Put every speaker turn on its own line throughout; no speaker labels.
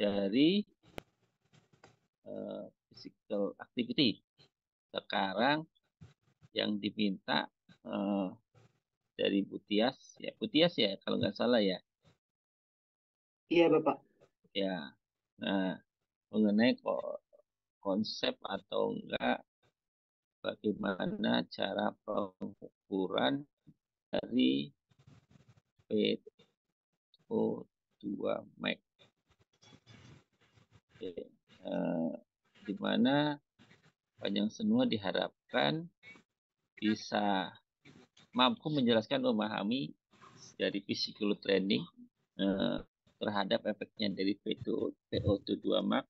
dari physical activity. Sekarang yang diminta dari Butias ya kalau nggak salah ya.
Iya, Bapak.
Ya, nah mengenai konsep atau enggak bagaimana cara pengukuran dari PO2 max. Di mana Panjang Senua diharapkan bisa mampu menjelaskan, memahami dari physical training terhadap efeknya dari PO2 max,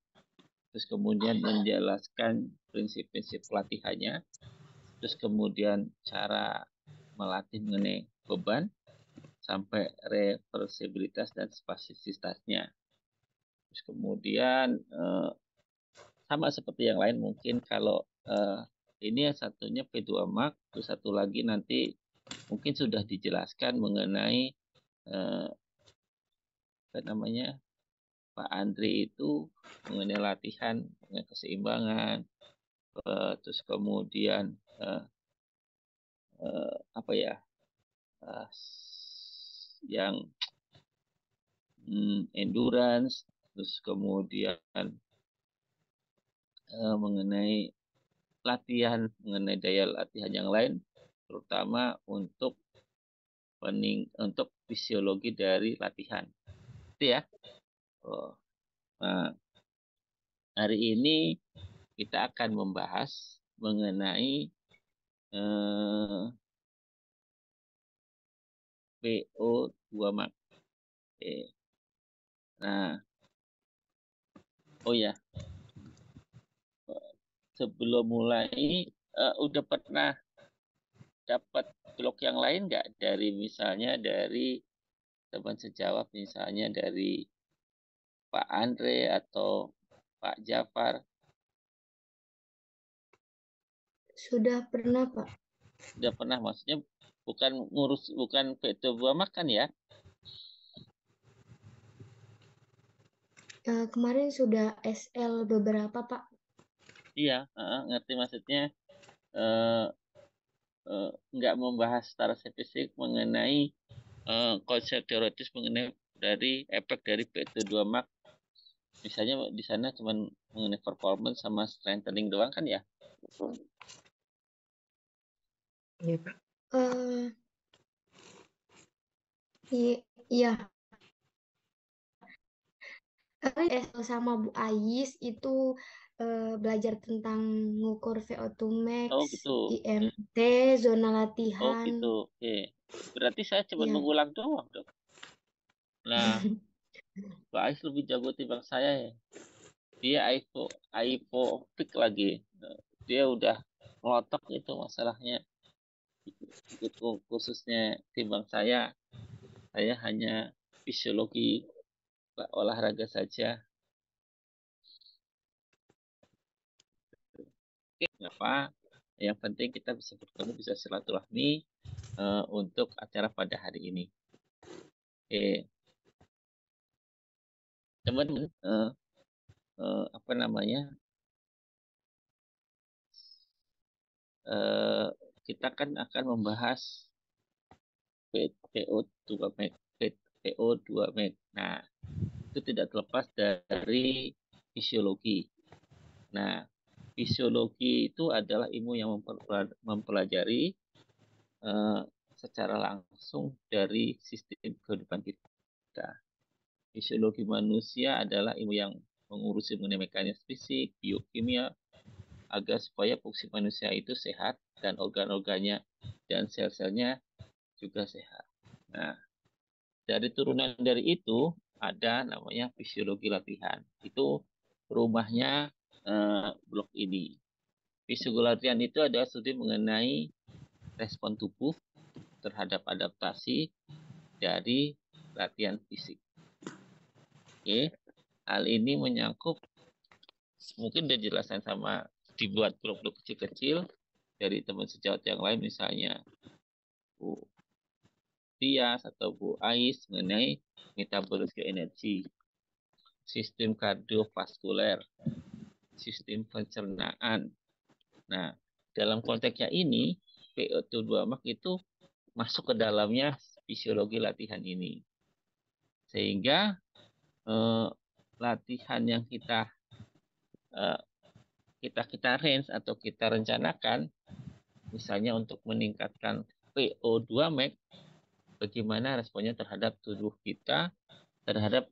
terus kemudian menjelaskan prinsip-prinsip pelatihannya, terus kemudian cara melatih mengenai beban, sampai reversibilitas dan spasisitasnya. Terus kemudian sama seperti yang lain mungkin kalau ini yang satunya P2 Max, terus satu lagi nanti mungkin sudah dijelaskan mengenai apa namanya Pak Andri itu mengenai latihan, mengenai keseimbangan, terus kemudian apa ya yang endurance, terus kemudian mengenai latihan, mengenai daya latihan yang lain, terutama untuk fisiologi dari latihan. Itu ya. Nah, hari ini kita akan membahas mengenai PO2 max. Nah, oh ya, sebelum mulai udah pernah dapat blog yang lain nggak dari misalnya dari teman sejawat, misalnya dari Pak Andre atau Pak Jafar?
Sudah pernah, Pak.
Sudah pernah, maksudnya bukan PO2 max kan ya?
Kemarin sudah SL beberapa, Pak.
Iya, ngerti maksudnya. Nggak membahas secara spesifik mengenai konsep teoritis mengenai dari efek dari PO2 max. Misalnya di sana cuma mengenai performance sama strengthening doang kan ya?
Iya, Pak.
Iya. Sama Bu Ais itu belajar tentang ngukur VO2 max,
Oh gitu.
IMT, zona
Oh
latihan.
gitu. Oke. Berarti saya cuma
Ya.
mengulang doang dong. Nah, Pak Ais lebih jago timbang saya ya. Dia AIPO pick lagi. Dia udah ngelotok itu masalahnya. Ikut khususnya timbang saya. Saya hanya fisiologi olahraga saja. Oke, nggak apa. Yang penting kita bisa bertemu, bisa silaturahmi untuk acara pada hari ini. Oke, teman-teman, apa namanya? Kita kan akan membahas PO2 max, PO2 max. Nah, itu tidak terlepas dari fisiologi. Nah, fisiologi itu adalah ilmu yang mempelajari secara langsung dari sistem kehidupan kita. Fisiologi manusia adalah ilmu yang mengurusi mengenai mekanisme fisik, biokimia, agar supaya fungsi manusia itu sehat dan organ-organnya dan sel-selnya juga sehat. Nah, dari turunan dari itu ada namanya fisiologi latihan. Itu rumahnya blok ini. Fisiologi latihan itu adalah studi mengenai respon tubuh terhadap adaptasi dari latihan fisik. Oke, hal ini menyangkut mungkin udah jelasan sama dibuat blok-blok kecil-kecil dari teman sejawat yang lain, misalnya Bu Tias atau Bu Ais mengenai metabolisme energi. sistem kardiovaskuler, sistem pencernaan. Nah, dalam konteksnya ini, PO2 max itu masuk ke dalamnya fisiologi latihan ini. Sehingga latihan yang kita range atau kita rencanakan, misalnya untuk meningkatkan PO2 max, bagaimana responnya terhadap tubuh kita, terhadap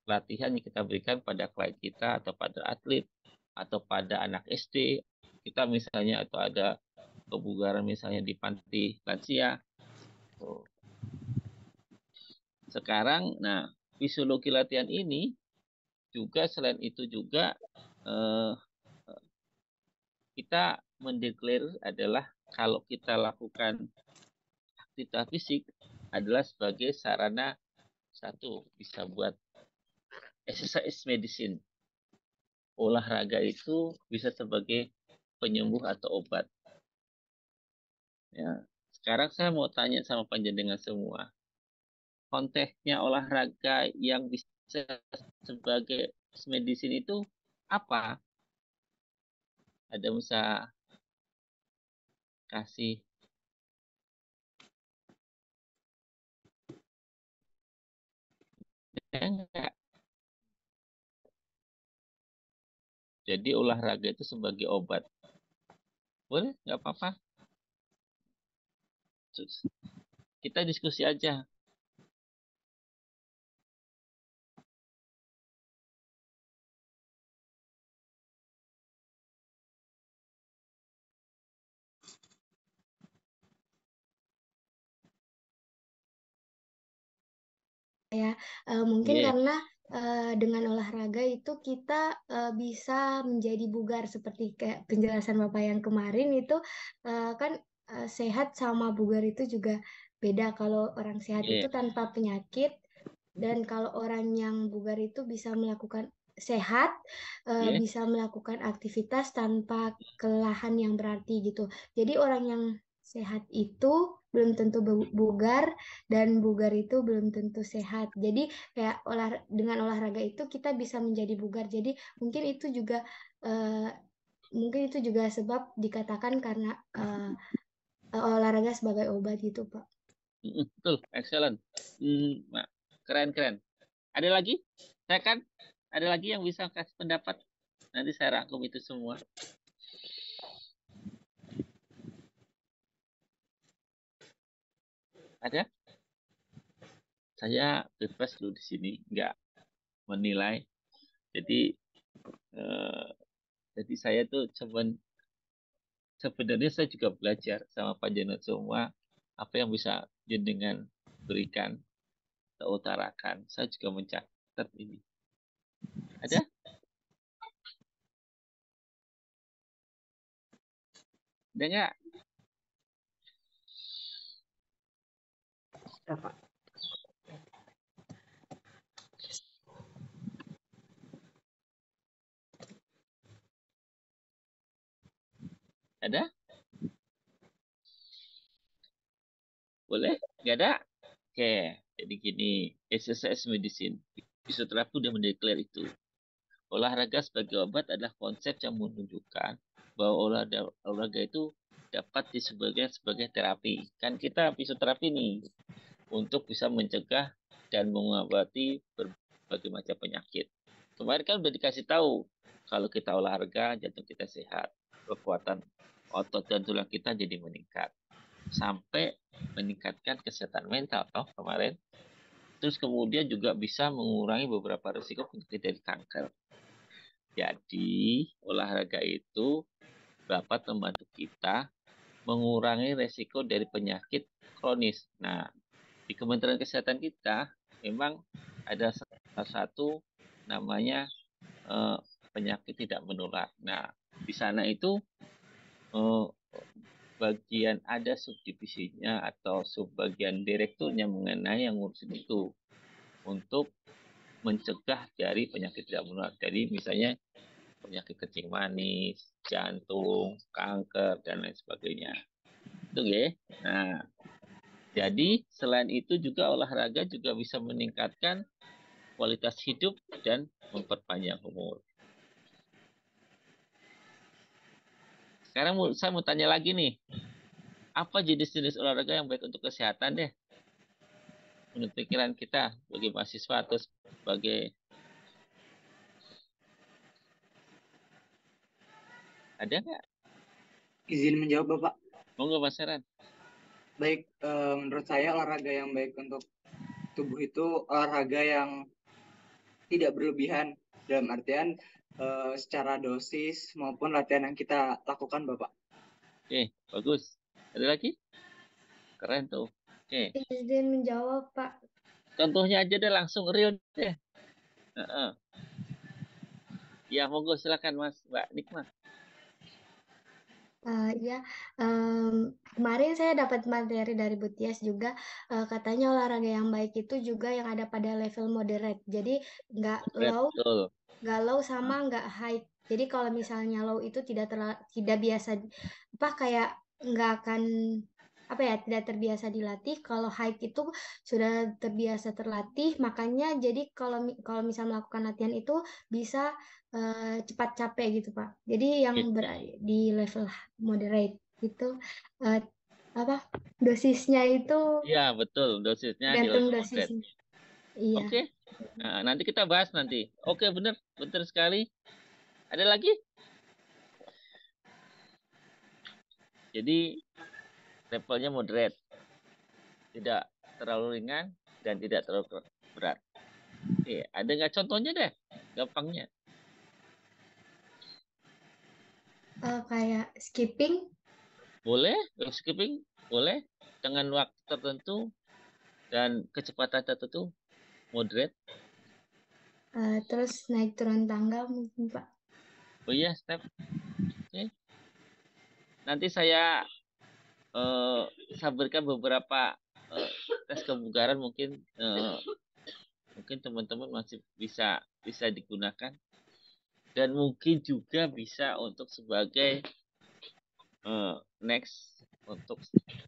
latihan yang kita berikan pada klien kita atau pada atlet atau pada anak SD kita misalnya, atau ada kebugaran misalnya di panti lansia. Sekarang, nah, fisiologi latihan ini juga selain itu juga kita mendeklar adalah kalau kita lakukan aktivitas fisik adalah sebagai sarana, satu, bisa buat exercise medicine. Olahraga itu bisa sebagai penyembuh atau obat. Ya. Sekarang saya mau tanya sama panjenengan semua. Konteksnya olahraga yang bisa sebagai medicine itu apa? Ada bisa kasih enggak? Jadi olahraga itu sebagai obat. Boleh? Nggak apa-apa. Kita diskusi aja.
Ya, mungkin
Iya.
karena dengan olahraga itu kita bisa menjadi bugar seperti kayak penjelasan Bapak yang kemarin itu kan sehat sama bugar itu juga beda. Kalau orang sehat
Iya.
itu tanpa penyakit, dan kalau orang yang bugar itu bisa melakukan sehat,
Iya.
bisa melakukan aktivitas tanpa kelelahan yang berarti gitu. Jadi orang yang sehat itu belum tentu bugar, dan bugar itu belum tentu sehat. Jadi kayak dengan olahraga itu kita bisa menjadi bugar. Jadi mungkin itu juga sebab dikatakan karena olahraga sebagai obat gitu, Pak.
Betul, excellent. Keren. Ada lagi? Saya kan ada lagi yang bisa kasih pendapat. Nanti saya rangkum itu semua. Ada? Saya bebas dulu di sini, nggak menilai. Jadi saya tuh sebenarnya saya juga belajar sama Pak Jenot semua apa yang bisa jenengan berikan atau utarakan. Saya juga mencatat ini. Ada? Ada nggak?
Pak.
Ada? Boleh? Nggak ada? Oke, jadi gini, exercise medicine. Fisioterapi udah mendeklar itu. Olahraga sebagai obat adalah konsep yang menunjukkan bahwa olahraga itu dapat disebutkan sebagai terapi. Kan kita fisioterapi nih, untuk bisa mencegah dan mengobati berbagai macam penyakit. Kemarin kan udah dikasih tahu, kalau kita olahraga, jantung kita sehat, kekuatan otot dan tulang kita jadi meningkat, sampai meningkatkan kesehatan mental toh kemarin. Terus kemudian juga bisa mengurangi beberapa risiko penyakit dari kanker. Jadi olahraga itu dapat membantu kita mengurangi risiko dari penyakit kronis. Nah, di Kementerian Kesehatan kita memang ada salah satu namanya penyakit tidak menular. Nah, di sana itu bagian ada subdivisinya atau subbagian direkturnya mengenai yang ngurusin itu untuk mencegah dari penyakit tidak menular. Jadi misalnya penyakit kencing manis, jantung, kanker, dan lain sebagainya. Itu ya. Nah, jadi selain itu juga olahraga juga bisa meningkatkan kualitas hidup dan memperpanjang umur. Sekarang saya mau tanya lagi nih. Apa jenis-jenis olahraga yang baik untuk kesehatan deh? Menurut pikiran kita sebagai mahasiswa atau sebagai... Ada nggak?
Izin menjawab Bapak.
Monggo Mas Heran.
Baik, menurut saya olahraga yang baik untuk tubuh itu olahraga yang tidak berlebihan dalam artian secara dosis maupun latihan yang kita lakukan Bapak.
Oke, bagus. Ada lagi? Keren tuh. Oke.
Izin menjawab, Pak.
Contohnya aja deh, langsung real deh. Ya, monggo silakan Mas, Mbak Nikmat.
Ya, kemarin saya dapat materi dari Bu Tias juga, katanya olahraga yang baik itu juga yang ada pada level moderate. Jadi nggak low,
Betul.
sama nggak high. Jadi kalau misalnya low itu tidak biasa, kayak nggak akan tidak terbiasa dilatih. Kalau high itu sudah terbiasa terlatih, makanya jadi kalau misal melakukan latihan itu bisa cepat capek gitu Pak. Jadi yang berada di level moderate itu dosisnya itu
Iya, betul. Dosisnya di
tergantung
level moderate.
dosisnya. Iya.
Oke. Nah, nanti kita bahas nanti. Oke, benar sekali. Ada lagi? Jadi levelnya moderate, tidak terlalu ringan dan tidak terlalu berat. Oke, ada nggak contohnya deh? Gampangnya.
Kayak skipping.
Boleh, skipping boleh dengan waktu tertentu dan kecepatan tertentu moderate.
Terus naik turun tangga mungkin Pak.
Oh iya, step. Oke. Nanti saya sampaikan beberapa tes kebugaran mungkin teman-teman masih bisa digunakan dan mungkin juga bisa untuk sebagai next untuk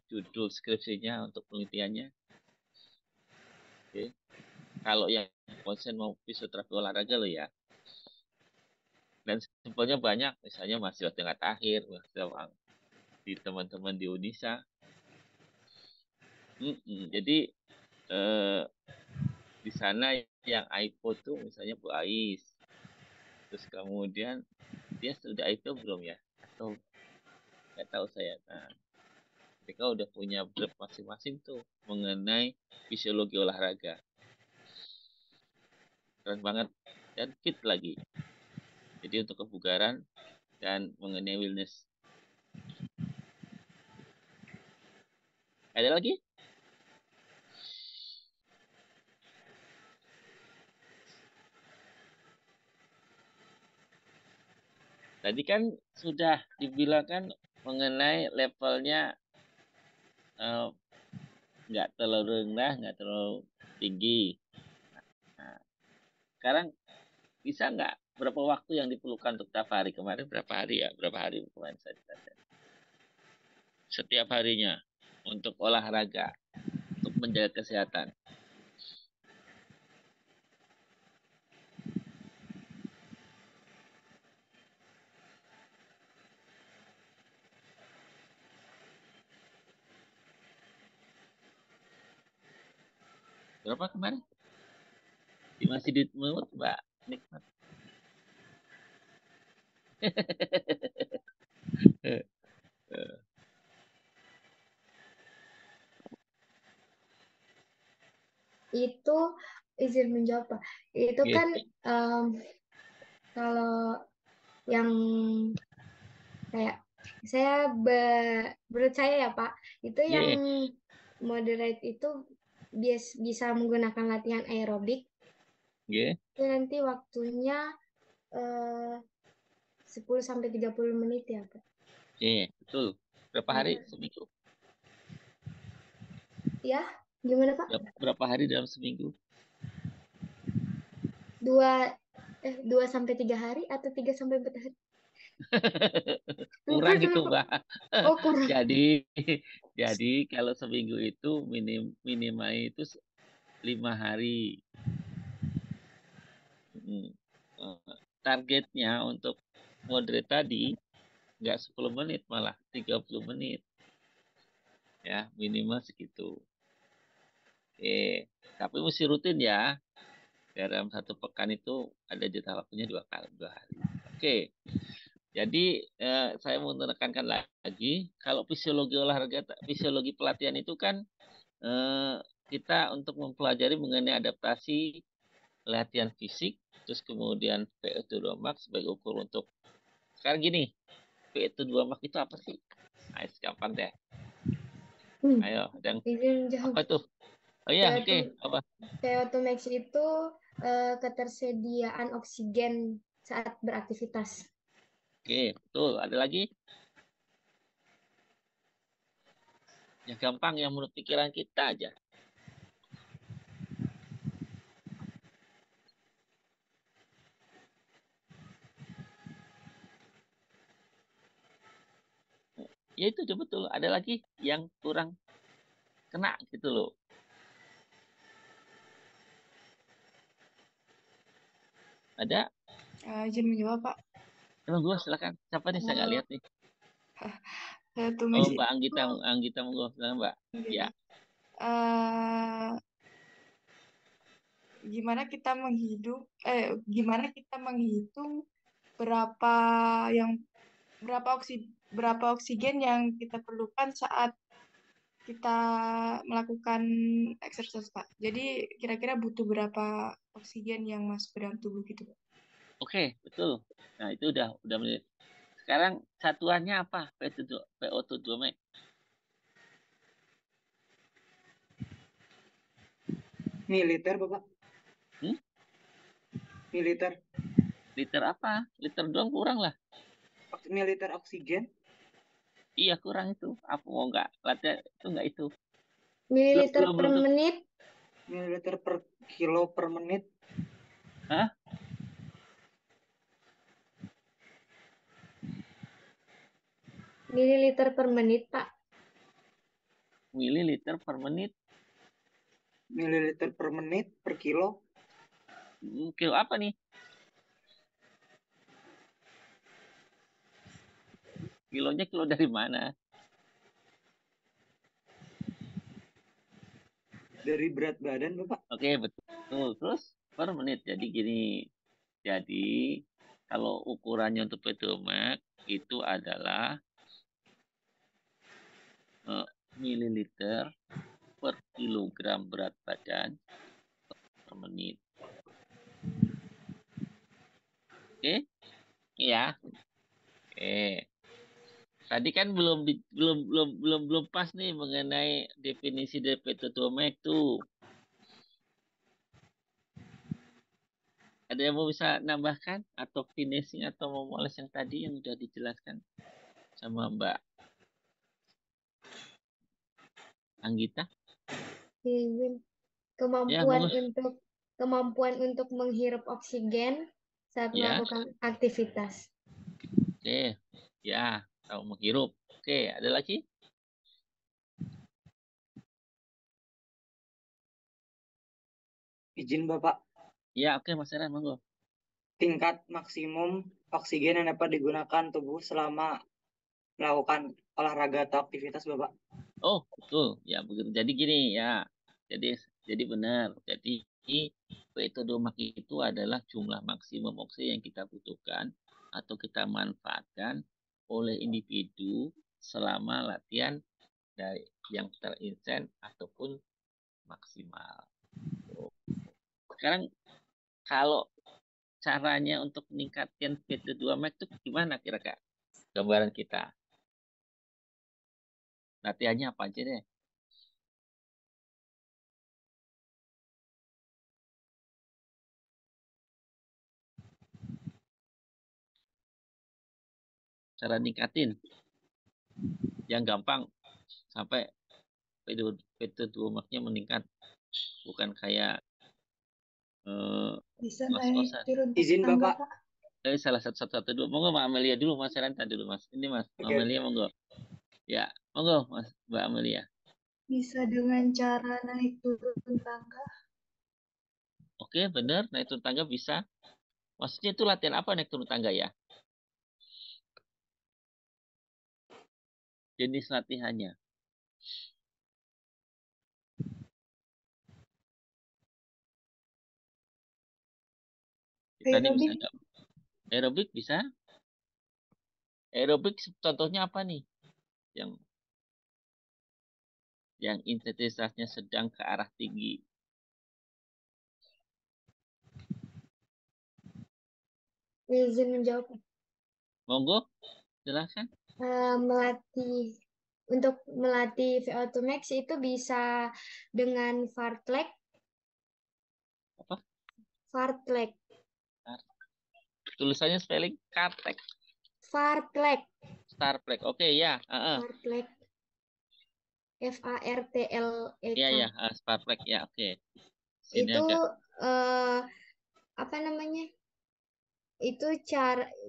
judul skripsinya untuk penelitiannya. Oke. Kalau yang konsen mau fisioterapi olahraga lo ya. Dan simpelnya banyak, misalnya mahasiswa tingkat akhir, mahasiswa di teman-teman di Unisa. Jadi di sana yang IPO tuh misalnya Bu Ais. Terus kemudian dia sudah IPO belum ya? Atau nggak tahu saya. Nah, mereka udah punya brief masing-masing tuh mengenai fisiologi olahraga. Keren banget dan fit lagi. Jadi untuk kebugaran dan mengenai wellness. Ada lagi? Tadi kan sudah dibilangkan mengenai levelnya nggak terlalu rendah, nggak terlalu tinggi. Nah, sekarang bisa nggak berapa waktu yang diperlukan untuk tiap hari? Kemarin berapa hari ya? Berapa hari kemarin saya ditanya. Setiap harinya untuk olahraga, untuk menjaga kesehatan. Berapa kemarin? Masih di menurut Mbak Nikmat.
Itu izin menjawab Pak. Itu kan kalau yang kayak menurut saya ya Pak, itu yang moderate itu bisa menggunakan latihan aerobik. Itu nanti waktunya 10-30 menit ya Pak.
Betul. Berapa hari seminggu?
Ya, gimana Pak?
Berapa hari dalam seminggu?
2-3 hari atau 3-4 hari?
Kurang gitu Mbak.
Oh, kurang.
Jadi kalau seminggu itu minimal itu 5 hari. Targetnya untuk moderate tadi nggak 10 menit, malah 30 menit. Ya, minimal segitu. Oke, tapi mesti rutin ya. Dalam satu pekan itu ada jeda waktunya 2 hari. Oke, jadi saya mau menekankan lagi, kalau fisiologi olahraga, fisiologi pelatihan itu kan kita untuk mempelajari mengenai adaptasi latihan fisik, terus kemudian VO2 max sebagai ukur untuk, sekarang gini, VO2 max itu apa sih? Nah, gampang deh. Ayo, dan apa tuh? Oh iya, oke. Apa?
VO2 max itu ketersediaan oksigen saat beraktivitas.
Oke, betul. Ada lagi? Yang gampang, yang menurut pikiran kita aja. Ya itu betul. Ada lagi yang kurang kena gitu loh. Ada?
Izin menjawab, Pak.
Emang gue silakan. Siapa nih? Saya nggak lihat nih.
VO2
Oh,
max
Mbak Anggita monggo. Silakan, Mbak. Ya.
Gimana kita menghitung berapa oksigen yang kita perlukan saat kita melakukan exercise, Pak. Jadi kira-kira butuh berapa oksigen yang masuk ke dalam tubuh gitu, Pak.
Oke, betul. Nah, itu udah menit. Sekarang satuannya apa? VO2 max.
Militer, Bapak. Militer.
Liter apa? Liter doang kurang lah.
Militer oksigen.
Iya, kurang itu. Apa mau nggak? Latihan itu nggak itu.
Mililiter per menit.
Mililiter per kilo per menit.
Hah?
Mililiter per menit, Pak.
Mililiter per menit.
Mililiter per menit per kilo.
Kilo apa nih? Kilonya kilo dari mana?
Dari berat badan, Bapak.
Oke, betul. Terus per menit. Jadi gini. Jadi kalau ukurannya untuk VO2 max itu adalah mililiter per kilogram berat badan per menit. Oke? Ya. Oke. Tadi kan belum pas nih mengenai definisi dari VO2 max tuh. Ada yang mau bisa nambahkan atau finishing atau memoles yang tadi yang sudah dijelaskan sama Mbak Anggita?
Kemampuan untuk menghirup oksigen saat melakukan aktivitas.
Oke, ya, tahu menghirup. Oke, ada lagi?
Izin Bapak.
Ya, oke, Mas Heran, monggo.
Tingkat maksimum oksigen yang dapat digunakan tubuh selama melakukan olahraga atau aktivitas, Bapak.
Oh, betul. Ya, begitu. Jadi gini ya. Jadi benar. Jadi VO2 max itu adalah jumlah maksimum oksigen yang kita butuhkan atau kita manfaatkan oleh individu selama latihan dari yang terinsen ataupun maksimal. Sekarang kalau caranya untuk meningkatkan VO2 max itu gimana kira-kira? Gambaran kita. Latihannya apa aja deh? Cara ningkatin yang gampang sampai VO2 max-nya meningkat, bukan kayak
bisa
ngos-ngosan.
Izin Bapak.
Salah satu dulu. Monggo Mbak Amelia dulu, Mas Ranta dulu Mas. Ini Mas, Mbak Amelia monggo. Ya, monggo Mas, Mbak Amelia.
Bisa dengan cara naik turun tangga.
Oke, benar. Naik turun tangga bisa. Maksudnya itu latihan apa naik turun tangga ya? Jenis latihannya. Tadi bisa
Aerobik.
nggak? Aerobik bisa? Aerobik contohnya apa nih? Yang intensitasnya sedang ke arah tinggi.
Izin menjawab.
Monggo, jelaskan.
Untuk melatih VO2 max itu bisa dengan fartlek.
Apa?
Fartlek.
Tulisannya spelling Kartek.
Fartlek.
Starplek. Oke, ya.
Fartlek. FARTLEK.
Ya, Starplek. Ya, oke. Sini
Itu
agak.
apa namanya? Itu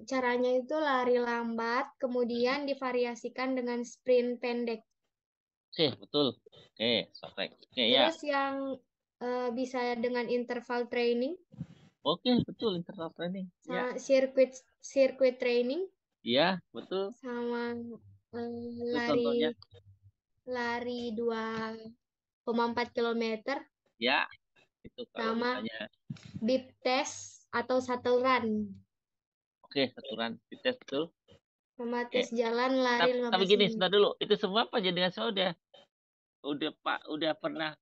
caranya itu lari lambat, kemudian divariasikan dengan sprint pendek.
Oke, betul. Oke, Starplek. Oke, ya.
Terus yang bisa dengan interval training,
Oke, betul. Internal training. Ya.
sama sirkuit training,
Iya, betul.
sama
Itu
lari
contohnya.
2,4 kilometer,
Ya, itu kalau
sama
misalnya.
bib test atau shuttle run,
Oke, saturan. Dites betul.
sama
Oke.
tes jalan lari
Tapi
15
gini,
menit.
sebentar dulu. Itu semua apa dengan saya udah pernah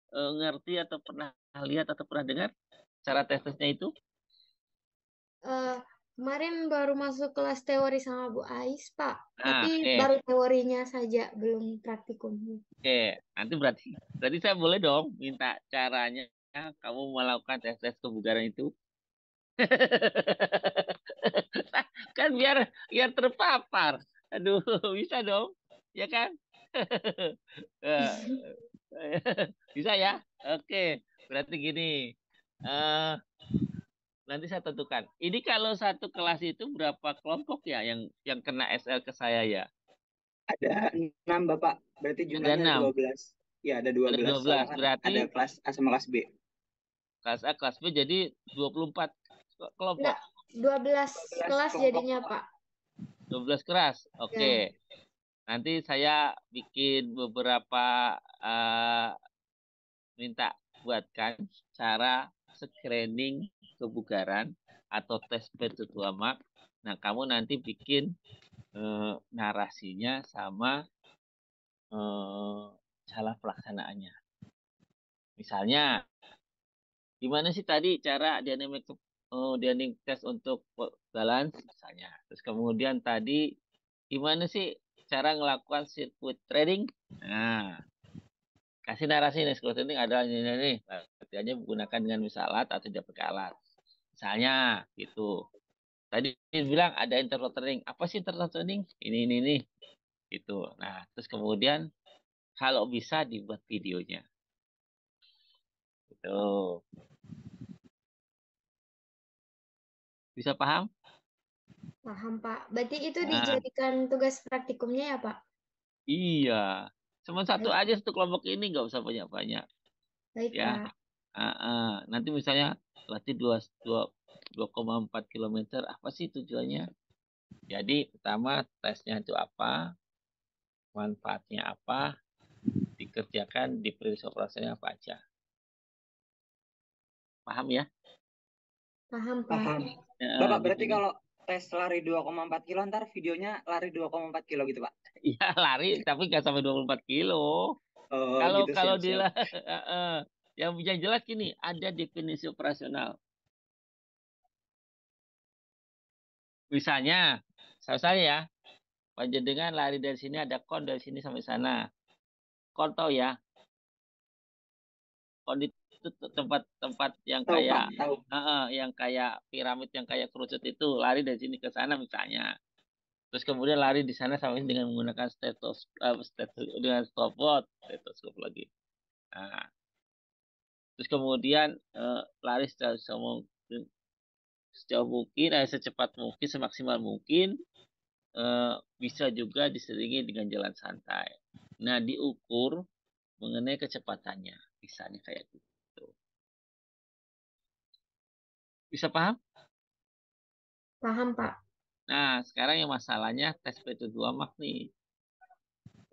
ngerti atau pernah lihat atau pernah dengar cara tesnya itu?
Eh, Kemarin baru masuk kelas teori sama Bu Ais, Pak.
Nah,
Tapi
oke.
baru teorinya saja, belum praktikumnya.
Oke, nanti berarti saya boleh dong minta caranya kamu melakukan tes kebugaran itu. Kan biar terpapar. Aduh, bisa dong. Ya kan? Eh, Bisa ya? Oke, berarti gini. eh Nanti saya tentukan. Ini kalau satu kelas itu berapa kelompok ya yang kena SL ke saya ya?
Ada 6 Bapak, berarti
Ada
jumlahnya ada
6.
12. Ya, ada dua
Ada
belas.
dua
Soalnya
belas.
kan
Berarti
ada kelas A sama kelas B.
kelas A, kelas B jadi 24 kelompok.
Enggak, 12
12
kelas
kelompok,
jadinya,
Bapak.
Pak.
12 kelas. Oke.
Ya,
Nanti saya bikin beberapa eh, minta buatkan cara screening kebugaran atau tes P2 Nah, kamu nanti bikin narasinya sama eh, cara pelaksanaannya. Misalnya, gimana sih tadi cara dynamic test untuk balance misalnya. Terus kemudian tadi gimana sih cara ngelakukan circuit trading? Nah, kasih narasi nih, circuit trading adalah ini. Latihannya menggunakan dengan misal alat atau tidak pakai alat. Misalnya gitu. Tadi bilang ada interval trading. Apa sih interval trading? Ini. Gitu. Nah, terus kemudian kalau bisa dibuat videonya. Gitu. Bisa paham?
paham, Pak. Berarti itu
Nah,
dijadikan tugas praktikumnya ya, Pak?
iya. Cuma satu
Baik,
aja satu kelompok ini nggak usah banyak-banyak
baik,
ya.
Pak.
Nanti misalnya latih 2,4 kilometer apa sih tujuannya? Jadi pertama tesnya itu apa, manfaatnya apa, dikerjakan di periode operasinya apa aja. Paham ya?
Paham, Pak.
Paham. Bapak, berarti
Begini.
kalau tes lari 2,4 kilo, ntar videonya lari 2,4 kilo gitu, Pak?
Ya lari tapi nggak sampai 24 kilo.
Oh,
Kalau
gitu,
kalau di
siap-siap.
yang jelas gini, ada definisi operasional. Misalnya, saya ya, panjenengan lari dari sini ada kon dari sini sampai sana. Kon tahu ya, kon itu tempat yang
Tahu, Pak,
kayak
tahu.
yang kayak piramid yang kayak kerucut itu lari dari sini ke sana misalnya. Terus kemudian lari di sana sampai dengan menggunakan dengan stopwatch, stetoskop lagi. Nah, terus kemudian lari sejauh mungkin, secepat mungkin, semaksimal mungkin, bisa juga diselingi dengan jalan santai. Nah, diukur mengenai kecepatannya, misalnya kayak gitu. Bisa paham?
Paham, Pak.
Nah, sekarang yang masalahnya tes PT2 Max nih.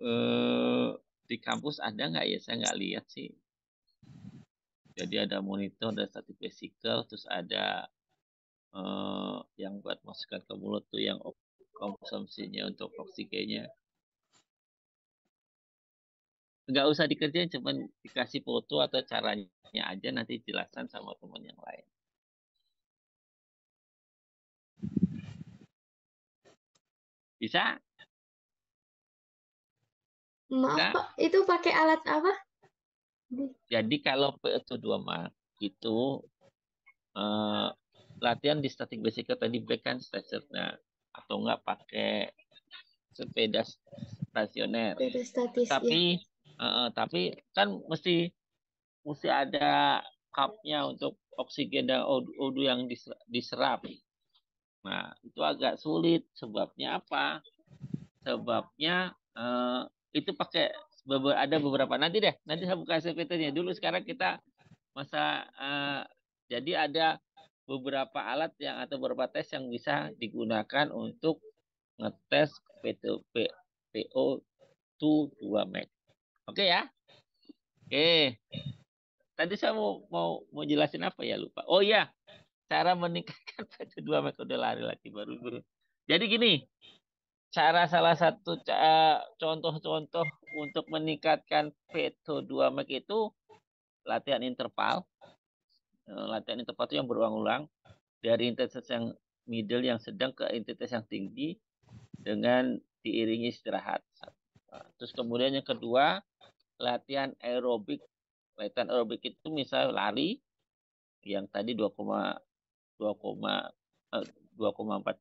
Eh, di kampus ada nggak ya? Saya nggak lihat sih. Jadi ada monitor, ada static vesicle, terus ada yang buat masukkan ke mulut tuh yang konsumsinya untuk oksigennya. Nggak usah dikerjain, cuman dikasih foto atau caranya aja, nanti jelaskan sama teman yang lain. Bisa?
Maaf,
Bisa?
Pak. Itu pakai alat apa?
Jadi kalau PE2 Max itu latihan di static basic tadi back kan stationnya, atau enggak pakai sepeda stasioner.
Sepeda statis, ya.
Tapi kan mesti ada cupnya untuk oksigen dan O2 yang diserap. Nah, itu agak sulit. Sebabnya apa? Sebabnya itu pakai ada beberapa. Nanti saya buka SPT-nya dulu. Sekarang kita jadi ada beberapa alat yang atau beberapa tes yang bisa digunakan untuk ngetes PO2 Max. Oke ya? Oke. Tadi saya mau jelasin apa ya, lupa. Oh iya, cara meningkatkan PO2 Max, udah lari lagi baru. Jadi gini, salah satu contoh-contoh untuk meningkatkan PO2 Max itu latihan interval. Latihan interval itu yang berulang-ulang dari intensitas yang middle, yang sedang ke intensitas yang tinggi dengan diiringi istirahat. Terus kemudian yang kedua, latihan aerobik. Latihan aerobik itu misal lari yang tadi 2,4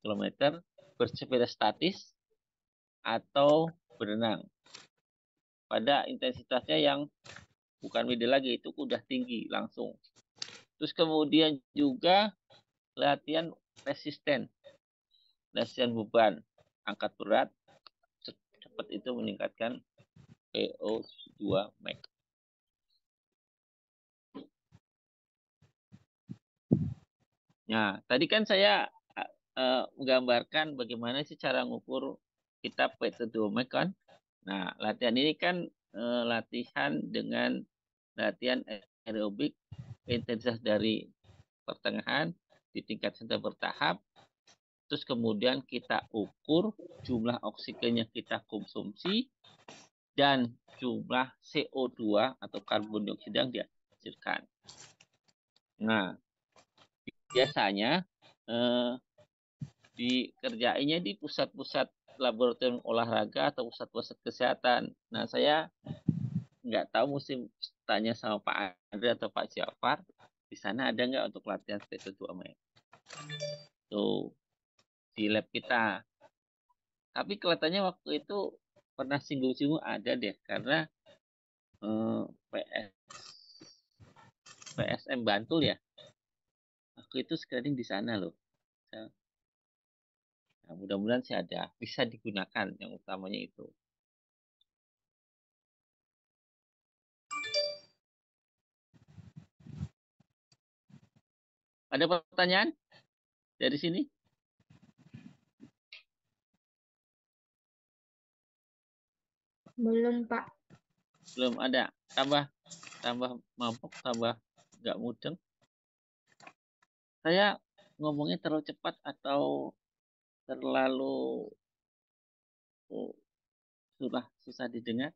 km, bersepeda statis atau berenang pada intensitasnya yang bukan middle lagi, itu udah tinggi langsung. Terus kemudian juga latihan resisten beban, angkat berat cepat, itu meningkatkan PO2 Max. Nah, tadi kan saya menggambarkan bagaimana sih cara ngukur kita PO2 Max kan. Nah, latihan ini kan latihan dengan latihan aerobik, intensitas dari pertengahan, ditingkatkan bertahap. Terus kemudian kita ukur jumlah oksigen yang kita konsumsi dan jumlah CO2 atau karbon dioksida yang dihasilkan. Nah, biasanya dikerjainnya di pusat-pusat laboratorium olahraga atau pusat-pusat kesehatan. Nah, saya nggak tahu, mesti tanya sama Pak Andre atau Pak Jafar, di sana ada nggak untuk latihan PO2 Max. Tuh, di lab kita. Tapi kelihatannya waktu itu pernah singgung-singgung ada deh, karena PSM Bantul ya. Aku itu screening di sana loh. Nah, mudah-mudahan sih ada, bisa digunakan, yang utamanya itu. Ada pertanyaan dari sini?
Belum, Pak.
Belum ada. Tambah mabuk, tambah nggak mudeng. Saya ngomongnya terlalu cepat atau terlalu susah didengar?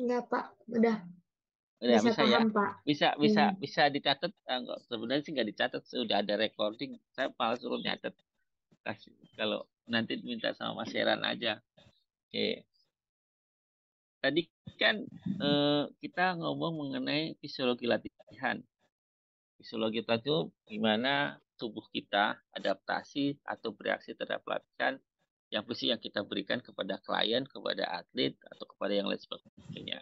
Enggak, Pak. Udah
Udah
bisa
bisa ya?
paham, Pak.
Bisa dicatat. Enggak, sebenarnya sih nggak dicatat, sudah ada recording. Saya malah suruh nyatet. Kasih kalau nanti minta sama Mas Heran aja. Oke. Tadi kan kita ngomong mengenai fisiologi latihan. Fisiologi latihan itu gimana tubuh kita adaptasi atau bereaksi terhadap latihan yang fisik yang kita berikan kepada klien, kepada atlet, atau kepada yang lain sebagainya.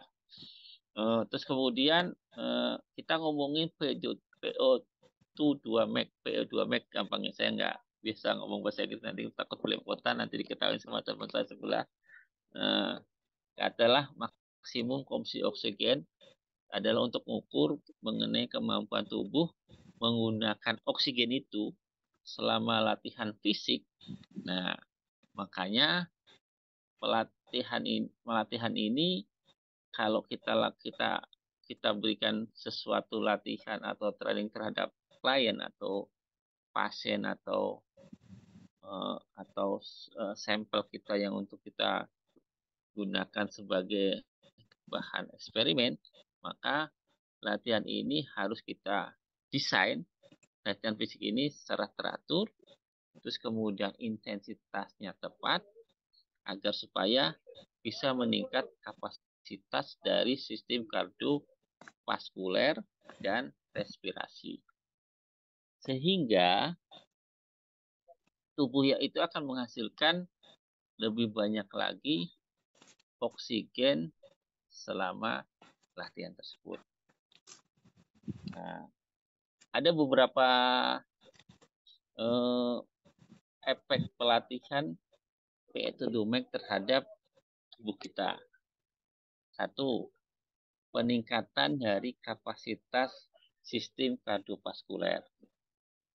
Terus kemudian kita ngomongin PO2 Max. PO2 Max gampangnya, saya nggak bisa ngomong bahasa Inggris, nanti takut belepotan, nanti diketahui sama teman saya sebelah. Adalah maksimum konsumsi oksigen adalah untuk mengukur mengenai kemampuan tubuh menggunakan oksigen itu selama latihan fisik. Nah, makanya pelatihan ini kalau kita berikan sesuatu latihan atau training terhadap klien atau pasien atau sampel kita yang untuk kita gunakan sebagai bahan eksperimen, maka latihan ini harus kita desain, latihan fisik ini secara teratur, terus kemudian intensitasnya tepat, agar supaya bisa meningkat kapasitas dari sistem kardiovaskuler dan respirasi. Sehingga tubuh itu akan menghasilkan lebih banyak lagi oksigen selama latihan tersebut. Nah, ada beberapa efek pelatihan PE2 Max terhadap tubuh kita. Satu, peningkatan dari kapasitas sistem kardiovaskuler.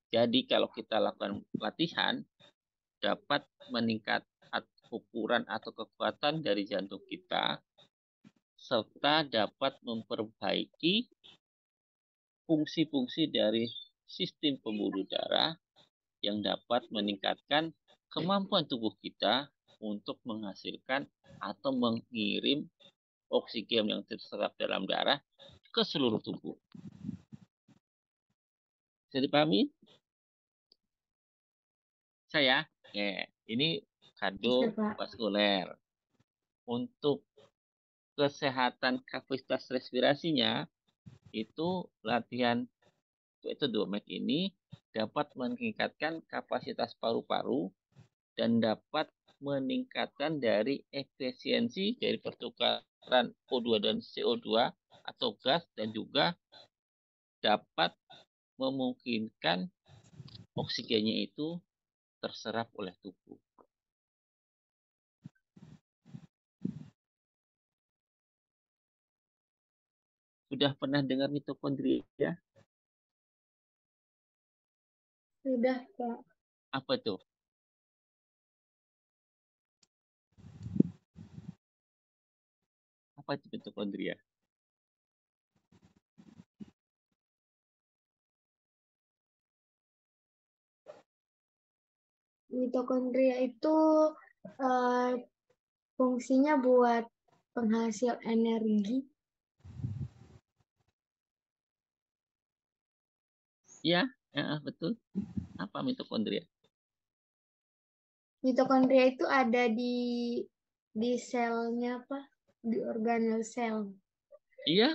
Jadi kalau kita lakukan latihan, dapat meningkatkan ukuran atau kekuatan dari jantung kita, serta dapat memperbaiki fungsi-fungsi dari sistem pembuluh darah yang dapat meningkatkan kemampuan tubuh kita untuk menghasilkan atau mengirim oksigen yang terserap dalam darah ke seluruh tubuh. Bisa dipahami? Saya, ini kardiovaskuler. Untuk kesehatan kapasitas respirasinya, itu latihan PE2 Max ini dapat meningkatkan kapasitas paru-paru dan dapat meningkatkan dari efisiensi dari pertukaran O2 dan CO2 atau gas, dan juga dapat memungkinkan oksigennya itu terserap oleh tubuh. Sudah pernah dengar mitokondria?
Sudah, Pak.
Apa tuh? Apa itu mitokondria?
Mitokondria itu fungsinya buat penghasil energi.
Ya, betul. Apa mitokondria?
Mitokondria itu ada di selnya, apa? Di organel sel.
Iya,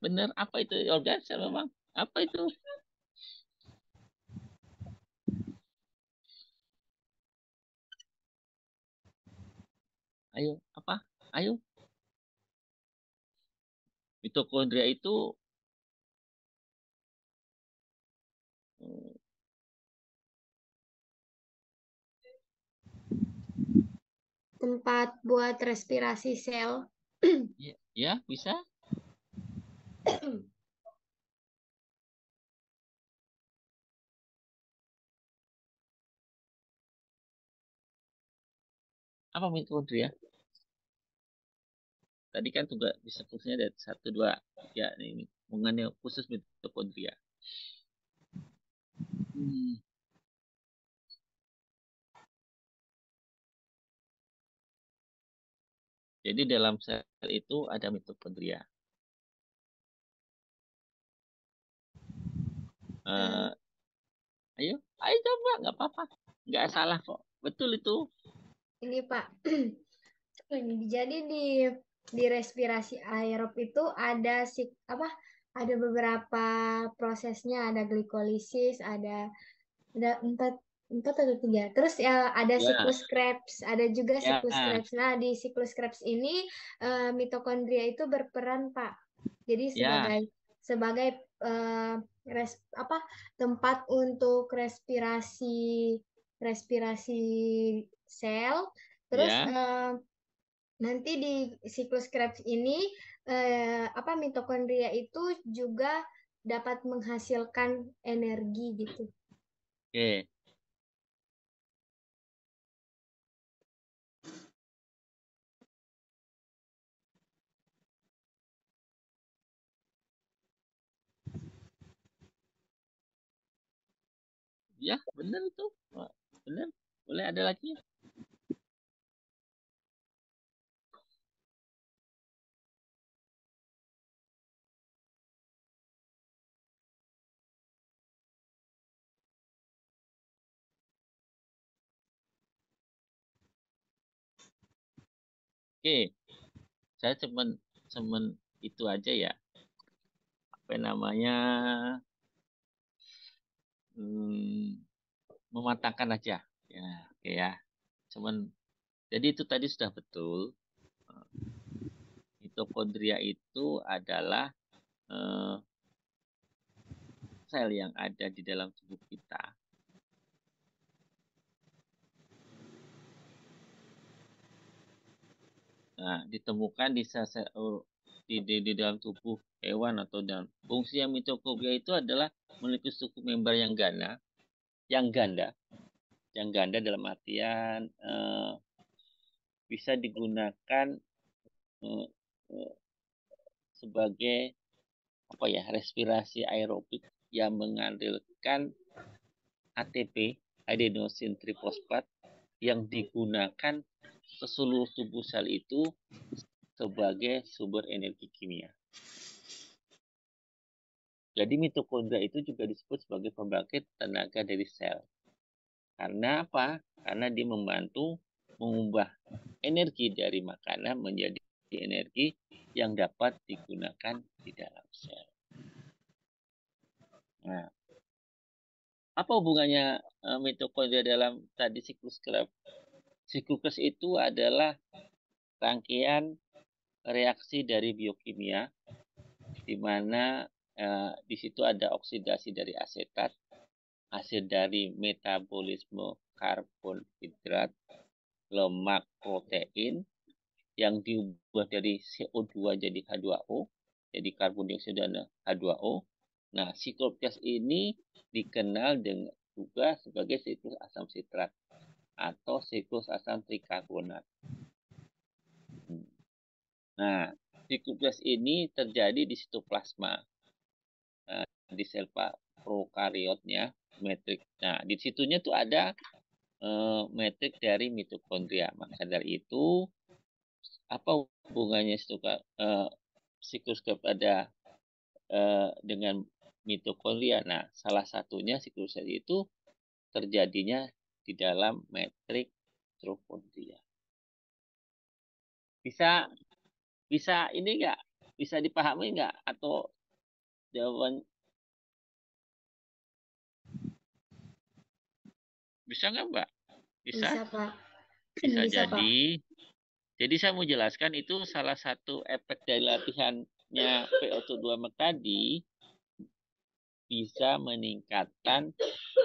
benar. Apa itu organ sel memang? Apa itu? Ayo, apa? Ayo. Mitokondria itu
tempat buat respirasi sel.
Ya, bisa. Apa mitokondria? Tadi kan juga bisa fungsinya dari 1, 2, 3. Ini mengenai khusus mitokondria. Jadi dalam sel itu ada mitokondria. Ayo coba, nggak apa-apa, nggak salah kok, betul itu.
Ini Pak, jadi di respirasi aerob itu ada ada beberapa prosesnya, ada glikolisis, ada 4 atau 3. Terus ya ada siklus Krebs, ada juga siklus Krebs. Nah, di siklus Krebs ini mitokondria itu berperan, Pak. Jadi sebagai tempat untuk respirasi sel. Terus nanti di siklus Krebs ini mitokondria itu juga dapat menghasilkan energi gitu.
Oke. Ya, benar itu. Wah, benar. Boleh ada lagi? Oke, saya cuman itu aja ya. Apa namanya? Mematangkan aja. Ya, oke ya. Cuman jadi itu tadi sudah betul. Mitokondria itu adalah eh, sel yang ada di dalam tubuh kita. Nah, ditemukan di dalam tubuh hewan atau dalam fungsi yang mitokondria itu adalah memiliki struktur membran yang ganda, yang ganda dalam artian bisa digunakan eh, eh, sebagai apa ya, respirasi aerobik yang mengandalkan ATP, adenosine trifosfat, yang digunakan ke seluruh tubuh sel itu sebagai sumber energi kimia. Jadi mitokondria itu juga disebut sebagai pembangkit tenaga dari sel. Karena apa? Karena dia membantu mengubah energi dari makanan menjadi energi yang dapat digunakan di dalam sel. Nah, apa hubungannya mitokondria dalam tadi siklus Krebs? Siklus Krebs itu adalah rangkaian reaksi dari biokimia, di mana di situ ada oksidasi dari asetat, hasil dari metabolisme karbohidrat, lemak, protein, yang diubah dari CO2 jadi H2O, jadi karbon dioksida dan H2O. Nah, siklus ini dikenal dengan juga sebagai siklus asam sitrat atau siklus asam trikarbonat. Nah, siklus ini terjadi di sitoplasma, di sel prokariotnya, metrik. Nah, di situnya tuh ada metrik dari mitokondria. Maka dari itu, apa hubungannya siklus kepada dengan mitokondria? Nah, salah satunya siklus itu terjadinya di dalam metrik mitokondria. Bisa ini enggak? Bisa dipahami enggak? Atau jawaban bisa enggak, Mbak? Bisa?
Bisa, Pak.
Bisa
Bisa, Pak.
Jadi saya mau jelaskan itu salah satu efek dari latihannya PO2 tadi bisa meningkatkan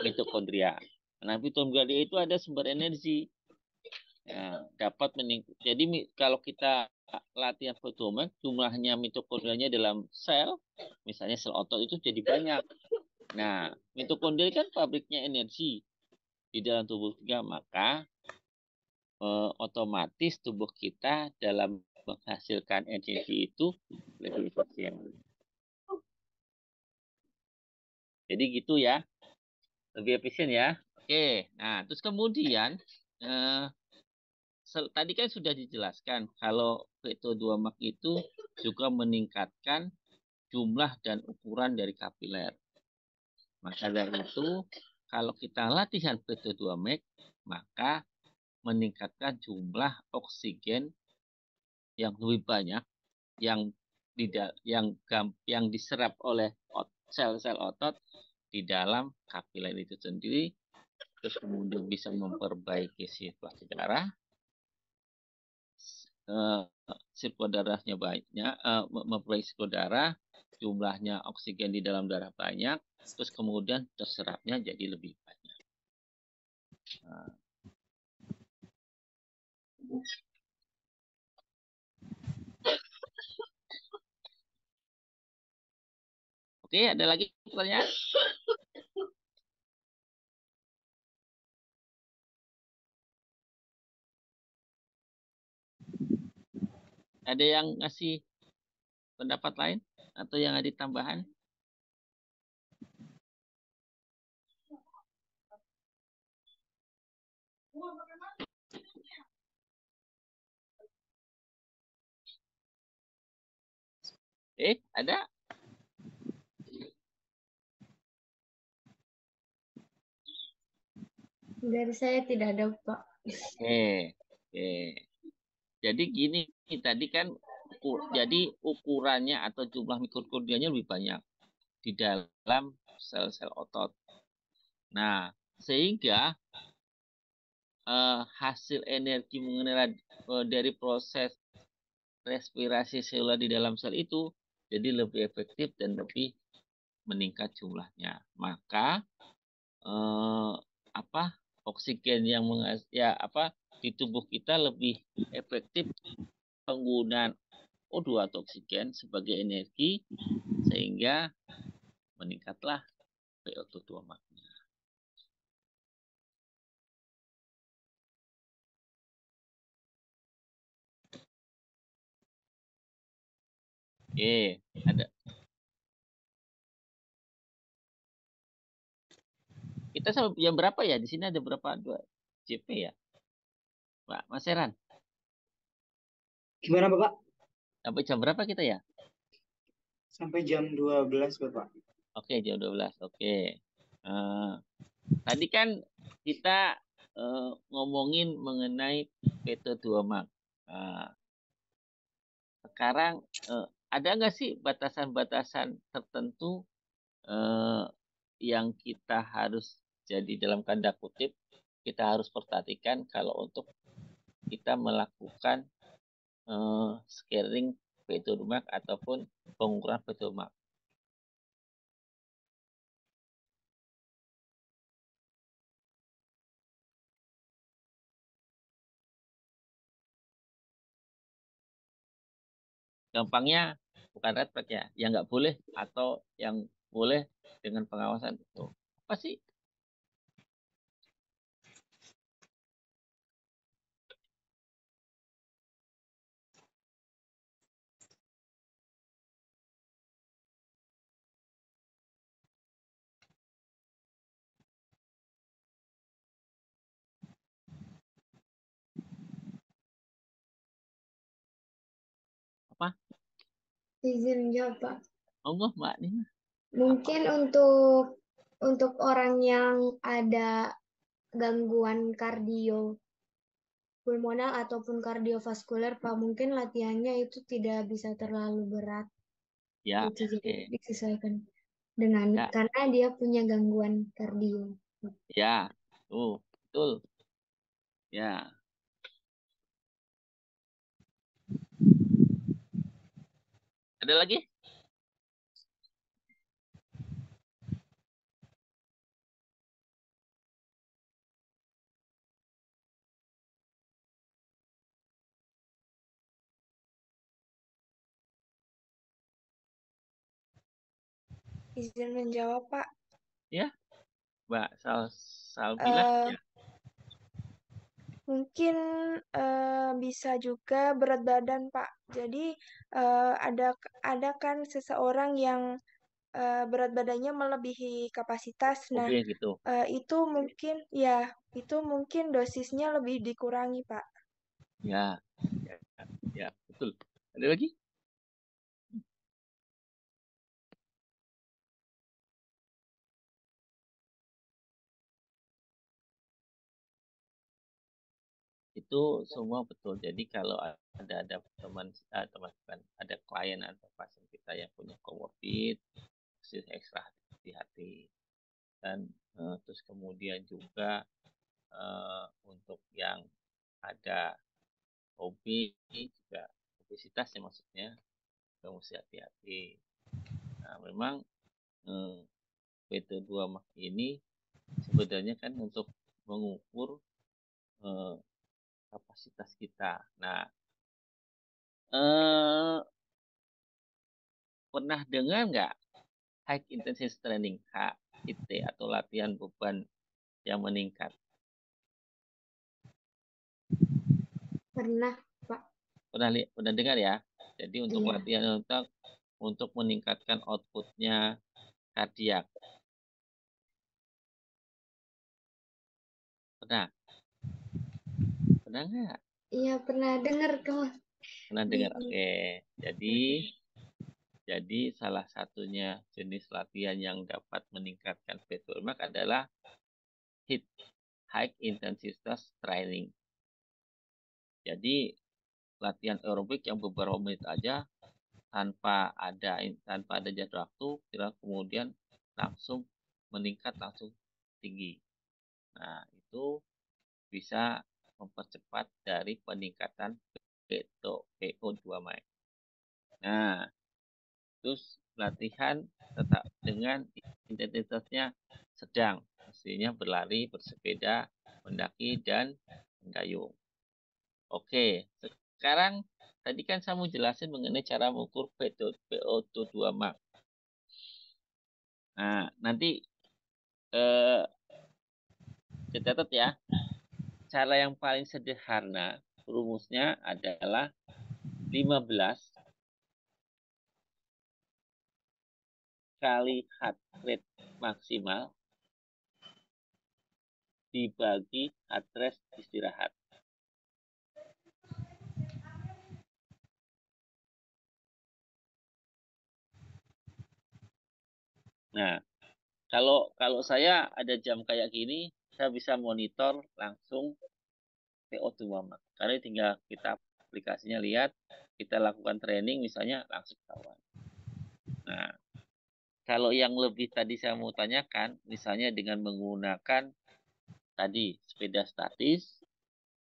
mitokondria. Nah, mitokondria itu ada sumber energi. Ya, dapat meningkat. Jadi kalau kita latihan fotomek, jumlahnya mitokondrianya dalam sel, misalnya sel otot itu jadi banyak. Nah, mitokondria kan pabriknya energi di dalam tubuh kita, maka otomatis tubuh kita dalam menghasilkan energi itu lebih efisien. Jadi gitu ya, lebih efisien ya. Oke, nah terus kemudian tadi kan sudah dijelaskan kalau VO2 max itu juga meningkatkan jumlah dan ukuran dari kapiler. Maka dari itu, kalau kita latihan VO2 max, maka meningkatkan jumlah oksigen yang lebih banyak yang yang diserap oleh sel-sel otot di dalam kapiler itu sendiri, terus kemudian bisa memperbaiki sirkulasi darah, sirkulasi darahnya banyak, memperbaiki sirkulasi darah, jumlahnya oksigen di dalam darah banyak, terus kemudian terserapnya jadi lebih banyak. Nah, Oke, ada lagi pertanyaan? Ada yang ngasih pendapat lain atau yang ada tambahan? Ada?
Dari saya tidak ada, Pak.
Oke, oke. Jadi gini, tadi kan jadi ukurannya atau jumlah mitokondrianya lebih banyak di dalam sel-sel otot. Nah, sehingga hasil energi dari proses respirasi seluler di dalam sel itu jadi lebih efektif dan lebih meningkat jumlahnya. Maka eh, apa oksigen yang di tubuh kita lebih efektif penggunaan O2 atau oksigen sebagai energi sehingga meningkatlah PO2 max-nya. Oke, ada. Kita sampai jam berapa ya? Di sini ada berapa? 2 JP ya? Pak Mas Heran.
Gimana Bapak?
Sampai jam berapa kita ya?
Sampai jam 12 Bapak.
Oke, jam 12. Oke. Tadi kan kita ngomongin mengenai PO2 max. Sekarang ada nggak sih batasan-batasan tertentu yang kita harus jadi dalam tanda kutip kita harus perhatikan kalau untuk kita melakukan scaling PO2 max ataupun pengukuran PO2 max. Gampangnya bukan red flag ya, yang nggak boleh atau yang boleh dengan pengawasan itu apa sih? Apa?
Izin jawab, Pak.
Enggak, Mbak nih.
Mungkin untuk orang yang ada gangguan kardiopulmonal ataupun kardiovaskuler, Pak, mungkin latihannya itu tidak bisa terlalu berat.
Ya,
Itu jadi
oke.
disesuaikan dengan
Ya,
karena dia punya gangguan kardio.
ya, betul. Ya, ada lagi?
Izin menjawab, Pak.
Ya, Mbak Salbilah
Eh,
ya.
Mungkin bisa juga berat badan, Pak. Jadi ada kan seseorang yang berat badannya melebihi kapasitas. Nah,
Oke, gitu.
itu mungkin itu mungkin dosisnya lebih dikurangi, Pak.
Ya, ya, ya, betul. Ada lagi? Itu semua betul. Jadi kalau ada teman ada klien atau pasien kita yang punya comorbid, harus ekstra hati-hati. Dan terus kemudian juga untuk yang ada hobi juga obesitas ya maksudnya, kita mesti hati-hati. Nah, memang PT2 Max ini sebenarnya kan untuk mengukur eh, kapasitas kita. Nah, pernah dengar nggak high intensity training, HIT, atau latihan beban yang meningkat.
Pernah, Pak.
Pernah dengar ya? Jadi untuk
Iya.
latihan untuk meningkatkan outputnya kardiak. Pernah? Pernah nggak?
Iya, pernah dengar kamu.
Pernah dengar? Oke. Jadi salah satunya jenis latihan yang dapat meningkatkan fat lemak adalah HIT, high intensitas training. Jadi latihan aerobik yang beberapa menit aja tanpa ada jadwal waktu, kira kemudian langsung meningkat, langsung tinggi. Nah, itu bisa mempercepat dari peningkatan VO2 max. Nah, terus latihan tetap dengan intensitasnya sedang, hasilnya berlari, bersepeda, mendaki, dan mendayung. Oke, sekarang tadi kan saya mau jelasin mengenai cara mengukur VO2 max. Nah, nanti catat ya, cara yang paling sederhana rumusnya adalah 15 kali heart rate maksimal dibagi heart rate istirahat. Nah, kalau saya ada jam kayak gini, saya bisa monitor langsung VO2 max. Karena tinggal kita aplikasinya lihat, kita lakukan training misalnya langsung ketahuan. Nah, kalau yang lebih tadi saya mau tanyakan, misalnya dengan menggunakan tadi sepeda statis,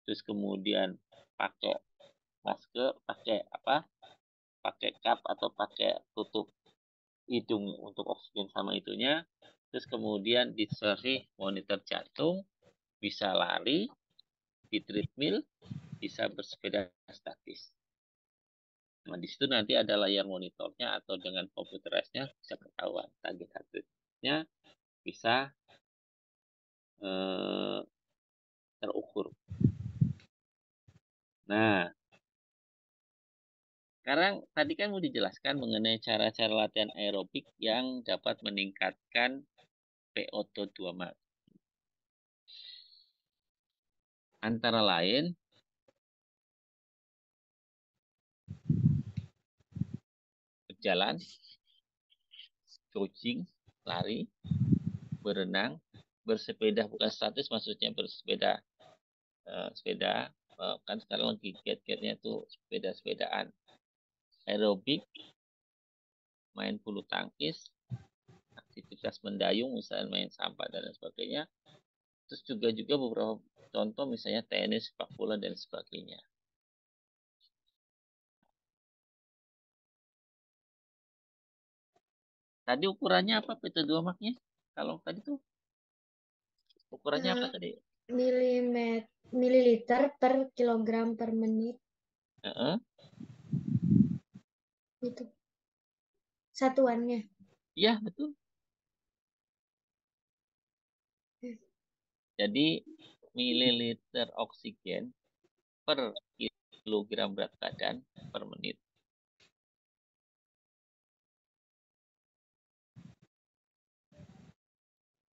terus kemudian pakai masker, pakai cup atau pakai tutup hidung untuk oksigen sama itunya, terus kemudian disuruh monitor jantung, bisa lari di treadmill, bisa bersepeda statis. Nah, di situ nanti ada layar monitornya atau dengan computerized-nya bisa ketahuan target heart rate-nya, bisa terukur. Nah, sekarang tadi kan mau dijelaskan mengenai cara-cara latihan aerobik yang dapat meningkatkan VO2 max. Antara lain berjalan, jogging, lari, berenang, bersepeda, bukan statis maksudnya bersepeda, kan sekarang lagi giat-giatnya tuh sepedaan, aerobik, main bulu tangkis, aktivitas mendayung, misalnya main sampah dan lain sebagainya. Terus juga beberapa contoh misalnya tenis, sepak bola dan sebagainya. Tadi ukurannya apa VO2 max-nya? Kalau tadi tuh ukurannya apa tadi?
Mililiter per kilogram per menit. Itu satuannya.
Iya, betul. Jadi mililiter oksigen per kilogram berat badan per menit.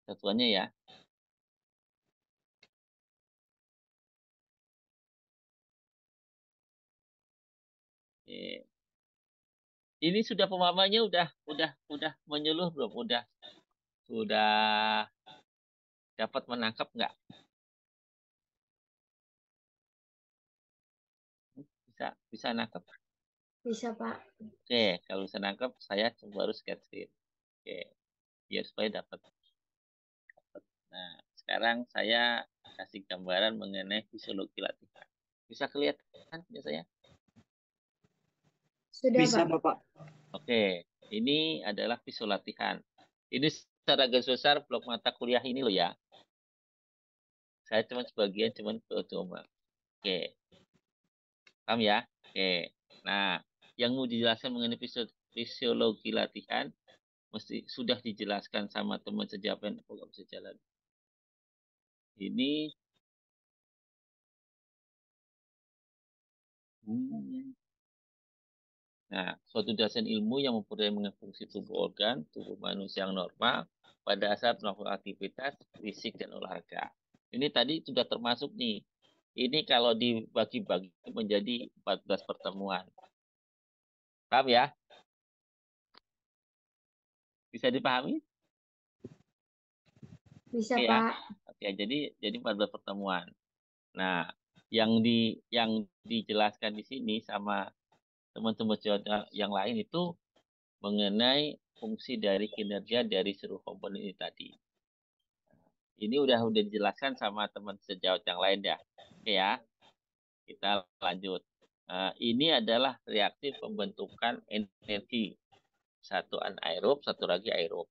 Satuannya ya. Ini sudah pemahamannya udah menyeluruh belum? Sudah dapat menangkap nggak? Bisa nangkap?
Bisa, Pak.
Oke, kalau bisa nangkap, saya baru share screen. Oke, biar supaya dapat. Nah, sekarang saya kasih gambaran mengenai fisiologi latihan. Bisa kelihatan biasanya?
Sudah,
Bisa,
Pak.
Bapak.
Oke, ini adalah visual latihan. Ini secara garis besar blok mata kuliah ini loh ya. Saya cuma sebagian VO2 max. Oke, paham ya? Oke, nah yang mau dijelaskan mengenai fisiologi latihan mesti sudah dijelaskan sama teman sejawat kok nggak bisa jalan. Ini Nah, suatu dasar ilmu yang mempelajari mengenai fungsi tubuh organ, tubuh manusia yang normal pada saat melakukan aktivitas fisik dan olahraga. Ini tadi sudah termasuk nih. Ini kalau dibagi-bagi menjadi 14 pertemuan. Paham ya? Bisa dipahami?
Bisa,
Oke ya.
Pak.
Oke, jadi 14 pertemuan. Nah, yang dijelaskan di sini sama teman-teman yang lain itu mengenai fungsi dari kinerja dari seluruh komponen ini tadi. Ini udah dijelaskan sama teman sejawat yang lain ya. Oke ya, kita lanjut. Ini adalah reaksi pembentukan energi. Satu anaerob, satu lagi aerob.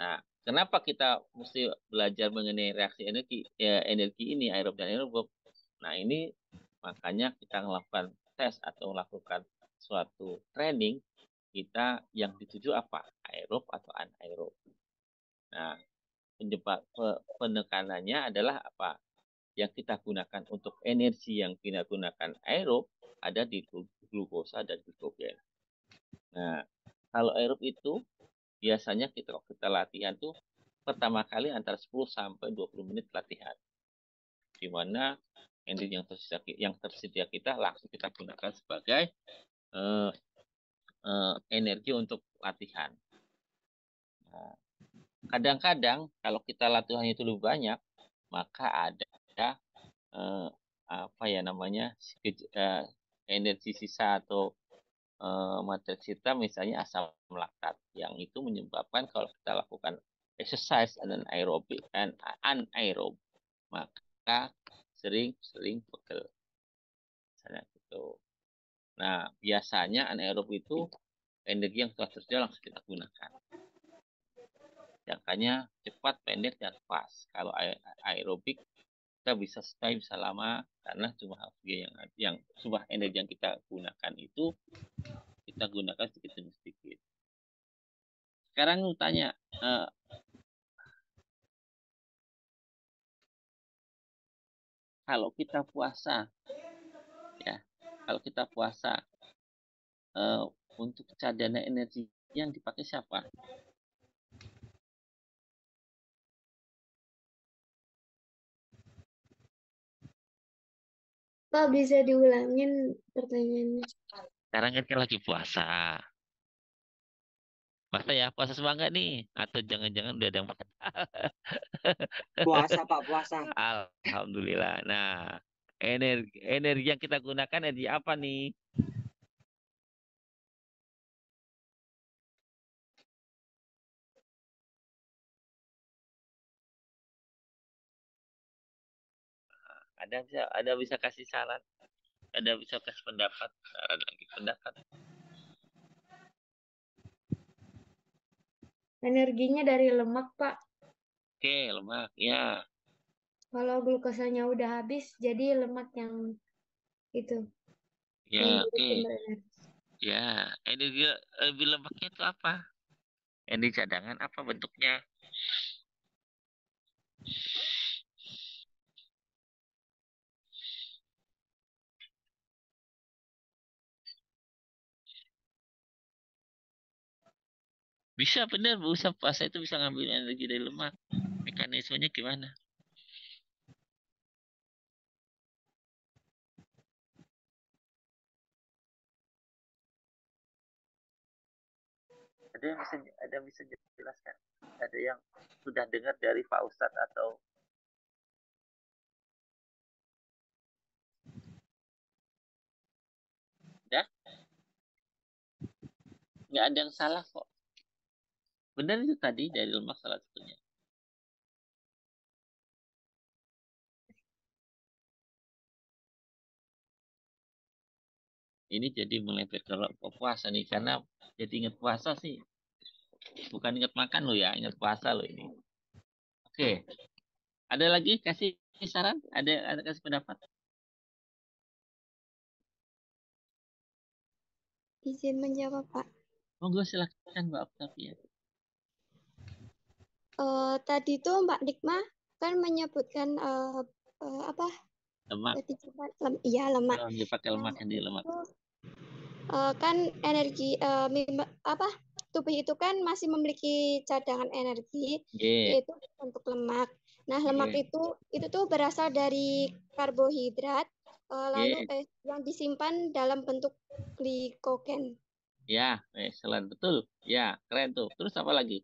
Nah, kenapa kita mesti belajar mengenai reaksi energi energi ini aerob dan aerob? Nah, ini makanya kita melakukan tes atau melakukan suatu training kita yang dituju apa? Aerob atau anaerob. Nah, penekanannya adalah apa? Yang kita gunakan untuk energi yang kita gunakan aerob ada di glukosa dan glikogen. Nah, kalau aerob itu biasanya kita latihan tuh pertama kali antara 10 sampai 20 menit latihan. Di mana energi yang tersedia kita langsung kita gunakan sebagai energi untuk latihan. Nah, kadang-kadang kalau kita latihan itu lebih banyak, maka ada apa ya namanya energi sisa atau materi sisa misalnya asam laktat yang itu menyebabkan kalau kita lakukan exercise dan aerobik dan anaerob maka sering pegel misalnya gitu. Nah biasanya anaerob itu energi yang telah tersedia langsung kita gunakan. Jangkanya cepat, pendek, dan pas. Kalau aerobik kita bisa stay bisa lama karena cuma energi yang kita gunakan itu kita gunakan sedikit demi sedikit. Sekarang lu tanya kalau kita puasa ya kalau kita puasa untuk cadangan energi yang dipakai siapa?
Pak, bisa diulangin pertanyaannya?
Sekarang kan lagi puasa. Puasa ya, puasa semua enggak nih? Atau jangan-jangan udah ada yang makan?
Puasa, Pak, puasa.
Alhamdulillah. Nah, energi yang kita gunakan energi apa nih? Ada bisa kasih saran, ada bisa kasih pendapat, saran lagi pendapat.
Energinya dari lemak, Pak.
Oke, lemak ya.
Kalau glukosanya udah habis, jadi lemak yang itu
Ya,
yang jadi
oke.
sumber energi.
Ya, energi lebih lemaknya itu apa? Energi cadangan apa bentuknya? Bisa benar, bisa puasa itu bisa ngambil energi dari lemak. Mekanismenya gimana? Ada yang bisa jelaskan? Ada yang sudah dengar dari Pak Ustadz atau ya? Nggak ada yang salah kok. Benar itu tadi dari lemak salah satunya. Ini jadi melebar ke puasa nih karena jadi ingat puasa sih. Bukan ingat makan lo ya, ingat puasa lo ini. Oke, ada lagi kasih saran? Ada, kasih pendapat?
Izin menjawab, Pak.
Monggo silakan Mbak Octavia.
Tadi tuh Mbak Nikma kan menyebutkan apa?
Lemak.
Tadi iya lemak.
Oh, dipakai lemak yang di lemak.
Itu, kan energi tubuh itu kan masih memiliki cadangan energi yaitu untuk lemak. Nah, lemak itu tuh berasal dari karbohidrat lalu yang disimpan dalam bentuk glikogen.
Ya, excellent, betul. Ya, keren tuh. Terus apa lagi?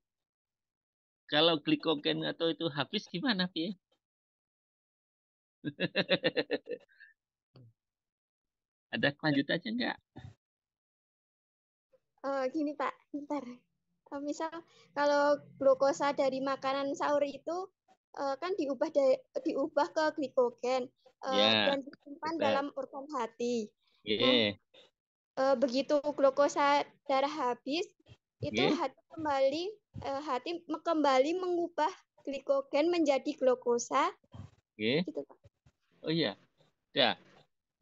Kalau glikogen atau itu habis gimana, Pi? Ada kelanjutannya enggak?
Gini Pak, bentar. Misal kalau glukosa dari makanan sahur itu kan diubah ke glikogen dan disimpan dalam organ hati. Nah, begitu glukosa darah habis, itu hati kembali mengubah glikogen menjadi glukosa. Gitu, Pak.
Oh iya. Ya.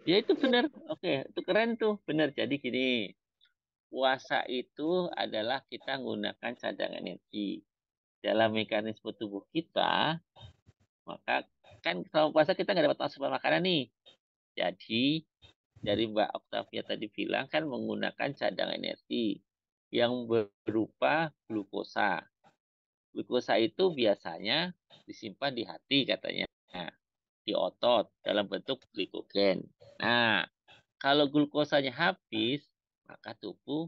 Ya itu benar. Oke, itu keren tuh. Benar. Jadi gini, puasa itu adalah kita menggunakan cadangan energi. Dalam mekanisme tubuh kita, maka kan selama puasa kita nggak dapat asupan makanan nih. Jadi dari Mbak Octavia tadi bilang kan menggunakan cadangan energi yang berupa glukosa. Glukosa itu biasanya disimpan di hati katanya, di otot dalam bentuk glikogen. Nah, kalau glukosanya habis, maka tubuh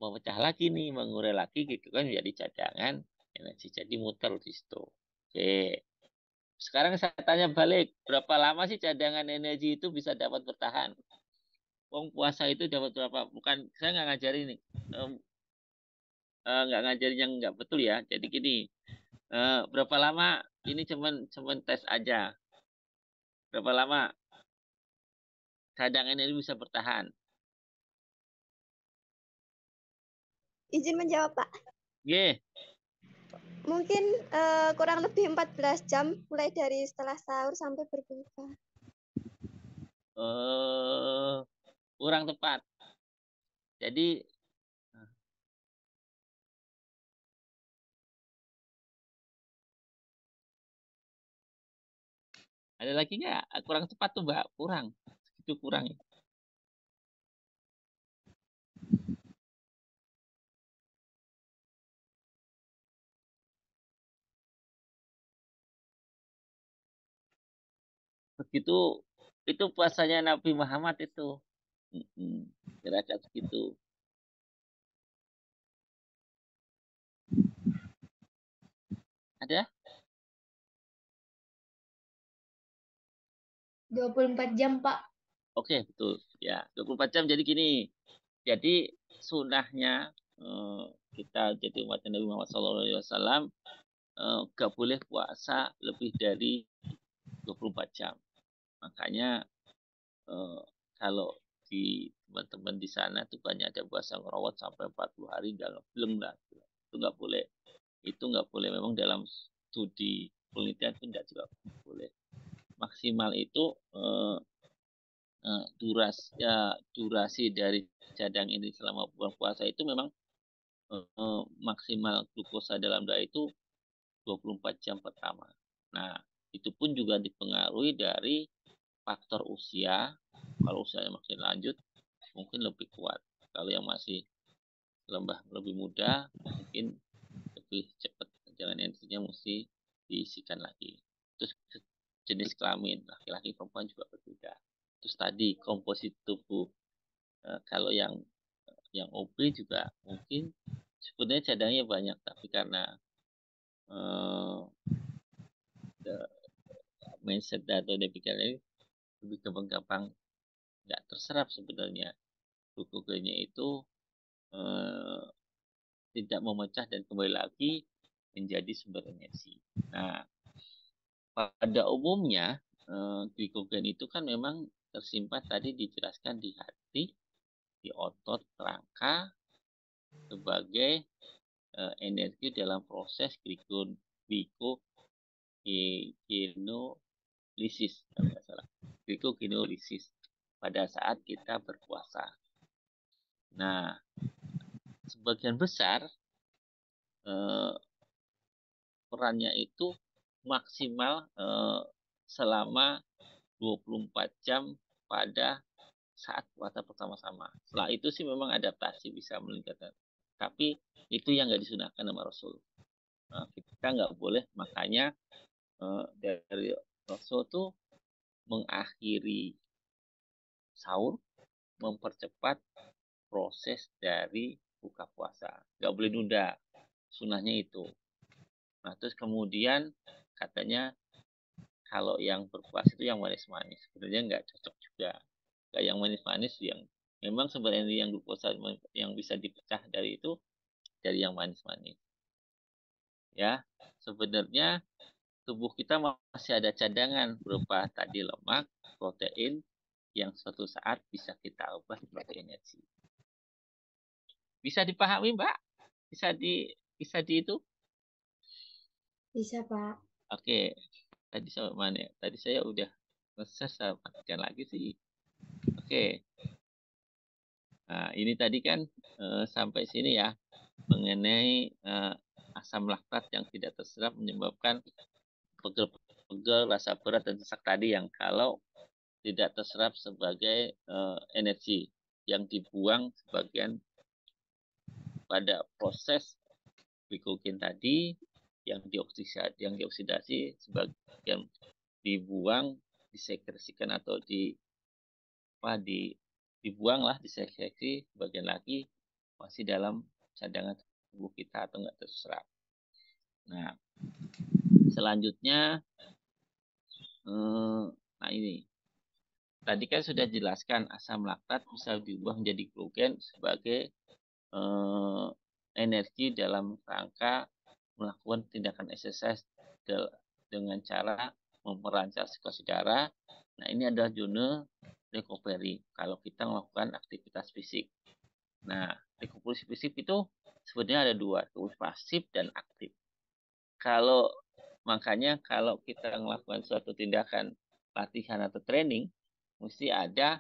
memecah lagi nih, mengurai lagi glikogen menjadi cadangan energi. Jadi muter di situ. Oke. Sekarang saya tanya balik, berapa lama sih cadangan energi itu bisa dapat bertahan? Wong puasa itu dapat berapa? Bukan, saya nggak ngajarin nih. Nggak ngajarin yang nggak betul ya. Jadi gini, berapa lama? Ini cuman tes aja. Berapa lama cadangan energi bisa bertahan?
Izin menjawab, Pak. Mungkin kurang lebih 14 jam mulai dari setelah sahur sampai berbuka.
Kurang tepat. Jadi ada lagi nggak? Kurang tepat tuh Mbak, kurang. Segitu kurang ya. Begitu itu puasanya Nabi Muhammad itu. Kira-kira segitu. Ada?
24 jam, Pak.
Oke, betul. Ya, 24 jam jadi gini. Jadi sunahnya kita jadi umat Nabi Muhammad SAW gak boleh puasa lebih dari 24 jam. Makanya kalau di teman-teman di sana tuh banyak ada puasa ngerawat sampai 40 hari nggak ngebleng lah. Itu nggak boleh. Itu nggak boleh. Memang dalam studi penelitian itu nggak juga boleh. Maksimal itu durasi dari cadang ini selama bulan puasa itu memang maksimal glukosa dalam darah itu 24 jam pertama. Nah, itu pun juga dipengaruhi dari faktor usia. Kalau usianya makin lanjut, mungkin lebih kuat. Kalau yang masih lebih muda, mungkin lebih cepat. Jangan energinya mesti diisikan lagi. Terus jenis kelamin, laki-laki perempuan juga berbeda. Terus tadi komposisi tubuh, kalau yang OB juga mungkin sebenarnya cadangnya banyak, tapi karena mindset atau dia pikirnya lebih gampang-gampang nggak terserap sebenarnya. Glukogennya itu tidak memecah dan kembali lagi menjadi sumber energi. Nah, pada umumnya glikogen itu kan memang tersimpan tadi dijelaskan di hati, di otot kerangka sebagai energi dalam proses glikogenolysis, kalau nggak salah. Glikogenolysis pada saat kita berpuasa. Nah, sebagian besar perannya itu maksimal selama 24 jam pada saat puasa pertama-sama. Setelah itu sih memang adaptasi bisa meningkatkan. Tapi itu yang nggak disunahkan sama Rasul. Nah, kita nggak boleh, makanya dari Rasul tuh mengakhiri sahur, mempercepat proses dari buka puasa. Nggak boleh nunda, sunahnya itu. Nah, terus kemudian katanya kalau yang berpuasa itu yang manis-manis. Sebenarnya nggak cocok juga. Nggak yang manis-manis, yang memang sebenarnya yang glukosa yang bisa dipecah dari itu dari yang manis-manis. Ya, sebenarnya tubuh kita masih ada cadangan berupa tadi lemak, protein yang suatu saat bisa kita ubah sebagai energi. Bisa dipahami, Mbak? Bisa di itu?
Bisa, Pak.
Oke. Tadi sampai mana ya? Tadi saya udah selesai, matikan lagi sih. Oke. Nah, ini tadi kan sampai sini ya mengenai asam laktat yang tidak terserap menyebabkan pegel-pegel, rasa berat dan sesak tadi yang kalau tidak terserap sebagai energi yang dibuang sebagian pada proses glikogen tadi yang dioksidasi sebagian dibuang, disekresikan atau dibuang lah, disekresi sebagian lagi masih dalam cadangan tubuh kita atau nggak terserap. Nah, selanjutnya nah ini tadi kan sudah jelaskan asam laktat bisa diubah menjadi glukogen sebagai energi dalam rangka melakukan tindakan exercise dengan cara memperlancar sirkulasi darah. Nah, ini adalah zona recovery kalau kita melakukan aktivitas fisik. Nah, recovery fisik itu sebenarnya ada dua, recovery pasif dan aktif. Makanya kalau kita melakukan suatu tindakan latihan atau training, mesti ada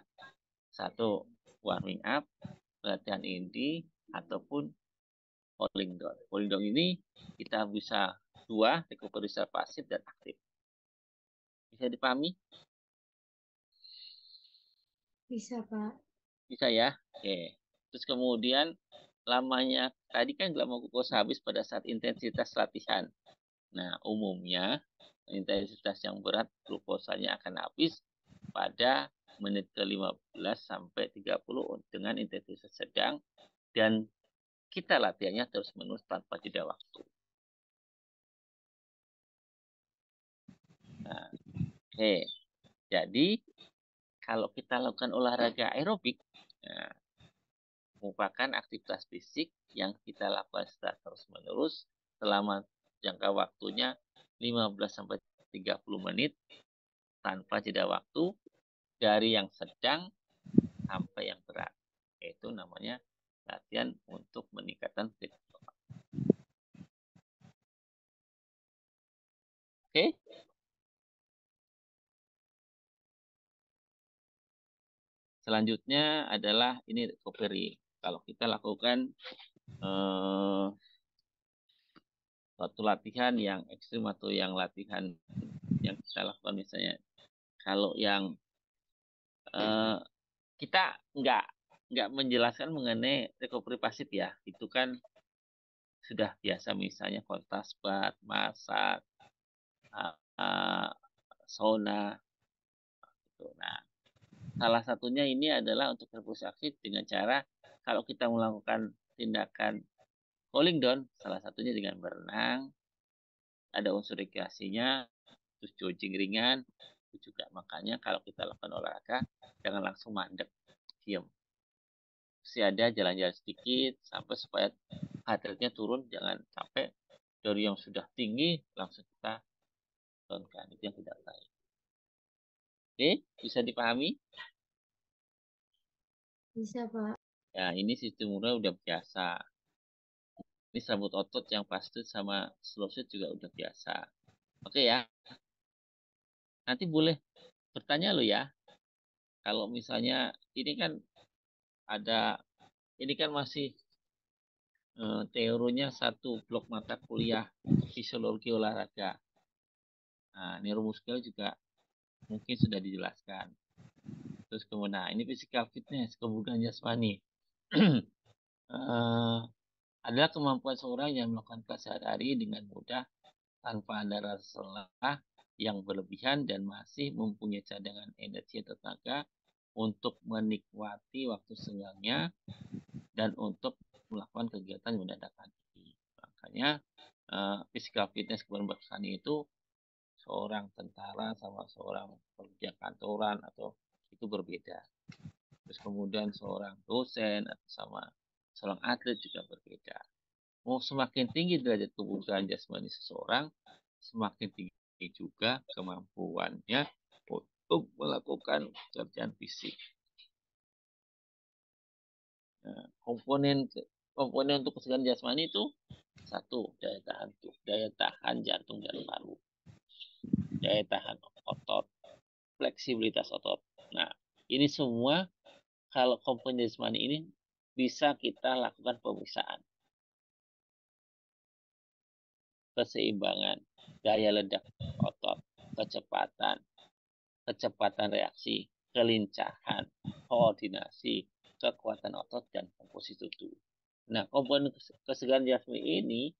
satu warming up, latihan inti, ataupun cooling down. Cooling down ini kita bisa dua, recovery secara pasif dan aktif. Bisa dipahami?
Bisa, Pak.
Bisa ya? Oke. Terus kemudian lamanya, tadi kan lama glukosa habis pada saat intensitas latihan. Nah, umumnya intensitas yang berat glukosanya akan habis pada menit ke-15 sampai 30 dengan intensitas sedang dan kita latihannya terus-menerus tanpa jeda waktu. Nah, oke. Jadi, kalau kita lakukan olahraga aerobik, nah, merupakan aktivitas fisik yang kita lakukan secara terus-menerus selama jangka waktunya 15 sampai 30 menit tanpa jeda waktu dari yang sedang sampai yang berat. Itu namanya latihan untuk meningkatkan fleksibilitas. Oke? Selanjutnya adalah ini recovery. Kalau kita lakukan suatu latihan yang ekstrim atau yang latihan yang kita lakukan misalnya kalau yang kita nggak menjelaskan mengenai recovery pasif ya, itu kan sudah biasa misalnya kontak bat, masak, sauna. Nah, salah satunya ini adalah untuk recovery aktif dengan cara kalau kita melakukan tindakan cooling down, salah satunya dengan berenang, ada unsur rekreasinya, terus jogging ringan, itu juga makanya kalau kita lakukan olahraga jangan langsung mandek, diam. Mesti ada jalan-jalan sedikit sampai supaya heart rate-nya turun, jangan sampai dari yang sudah tinggi langsung kita turunkan, itu yang tidak baik. Oke, bisa dipahami?
Bisa, Pak.
Ya, ini sistem udah biasa. Ini sambut otot yang pasti sama slow sit juga udah biasa. Oke ya. Nanti boleh bertanya lo ya. Kalau misalnya ini kan ada ini kan masih teorinya satu blok mata kuliah fisiologi olahraga. Nah, neuromuskuler juga mungkin sudah dijelaskan. Terus kemudian, ini physical fitness, kebugaran jasmani. Adalah kemampuan seorang yang melakukan sehari-hari dengan mudah tanpa ada rasa lelah yang berlebihan dan masih mempunyai cadangan energi atau tenaga untuk menikmati waktu senggangnya dan untuk melakukan kegiatan yang mendatangkan. Makanya physical fitness kebugaran jasmani itu seorang tentara sama seorang pekerja kantoran atau itu berbeda. Terus kemudian seorang dosen atau sama seorang atlet juga berbeda. Mau semakin tinggi derajat kebugaran jasmani seseorang, semakin tinggi juga kemampuannya untuk melakukan pekerjaan fisik. Nah, komponen untuk kesegaran jasmani itu satu, daya tahan jantung dan paru, daya tahan otot, fleksibilitas otot. Nah, ini semua kalau komponen jasmani ini bisa kita lakukan pemeriksaan. Keseimbangan, daya ledak otot, kecepatan reaksi, kelincahan, koordinasi, kekuatan otot, dan komposisi tubuh. Nah, komponen kesegaran jasmani ini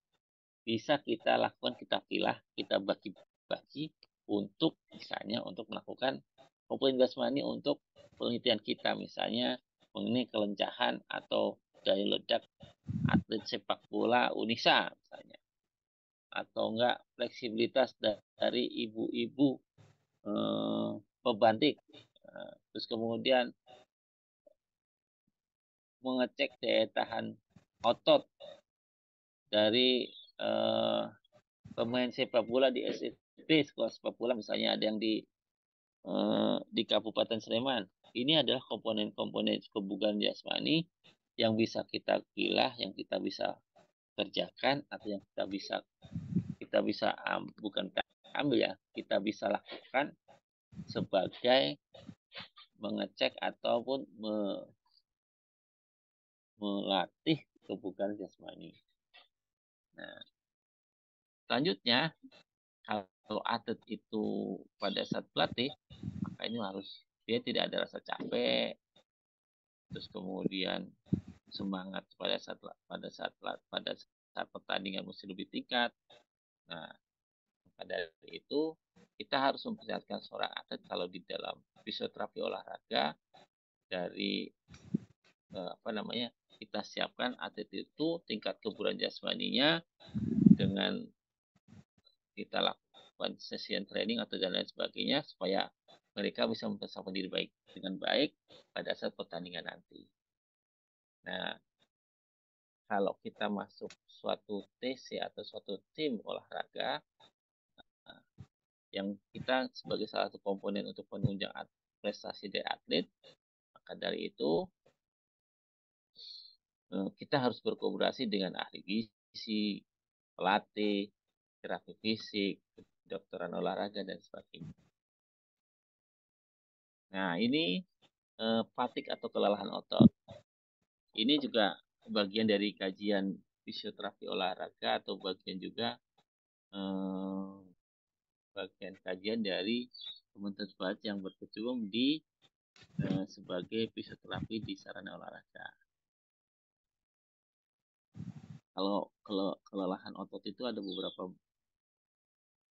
bisa kita lakukan, kita pilah, kita bagi-bagi untuk misalnya untuk melakukan komponen jasmani untuk penelitian kita, misalnya mengenai kelincahan atau daya ledak atlet sepak bola Unisa misalnya, atau enggak fleksibilitas dari ibu-ibu pebantik. Terus kemudian mengecek daya tahan otot dari pemain sepak bola di SMP, sekolah sepak bola misalnya ada yang di Kabupaten Sleman. Ini adalah komponen-komponen kebugaran jasmani yang bisa kita pilah, yang kita bisa kerjakan, atau yang kita bisa bukan ambil ya, kita bisa lakukan sebagai mengecek ataupun melatih kebugaran jasmani. Nah, selanjutnya kalau atlet itu pada saat pelatih, maka ini harus dia tidak ada rasa capek, terus kemudian semangat pada saat pertandingan mesti lebih tingkat. Nah, maka dari itu kita harus memperlihatkan seorang atlet kalau di dalam fisioterapi olahraga dari kita siapkan atlet itu tingkat kebugaran jasmaninya dengan kita lakukan session training atau dan lain sebagainya supaya mereka bisa mempersiapkan diri dengan baik pada saat pertandingan nanti. Nah, kalau kita masuk suatu TC atau suatu tim olahraga yang kita sebagai salah satu komponen untuk penunjang prestasi dari atlet, maka dari itu kita harus berkolaborasi dengan ahli gizi, pelatih, terapi fisik, kedokteran olahraga, dan sebagainya. Nah, ini fatigue atau kelelahan otot. Ini juga bagian dari kajian fisioterapi olahraga atau bagian juga bagian kajian dari Kementerian Kesehatan yang berkecimpung di sebagai fisioterapi di sarana olahraga. Kalau kelelahan otot itu ada beberapa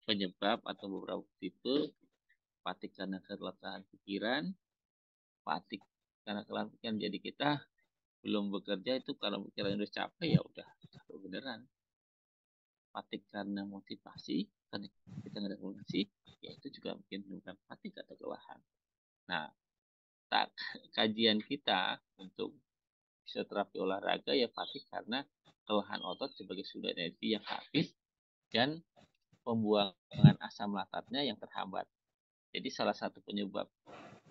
penyebab atau beberapa tipe. Fatigue karena kelelahan pikiran, fatigue karena kelelahan pikiran, jadi kita belum bekerja itu kalau pikiran udah capek ya udah capek beneran. Fatigue karena motivasi, karena kita nggak ada motivasi, ya itu juga mungkin bukan fatigue atau kelelahan. Nah, kajian kita untuk fisioterapi olahraga ya fatigue karena kelelahan otot sebagai sumber energi yang habis dan pembuangan asam laktatnya yang terhambat. Jadi salah satu penyebab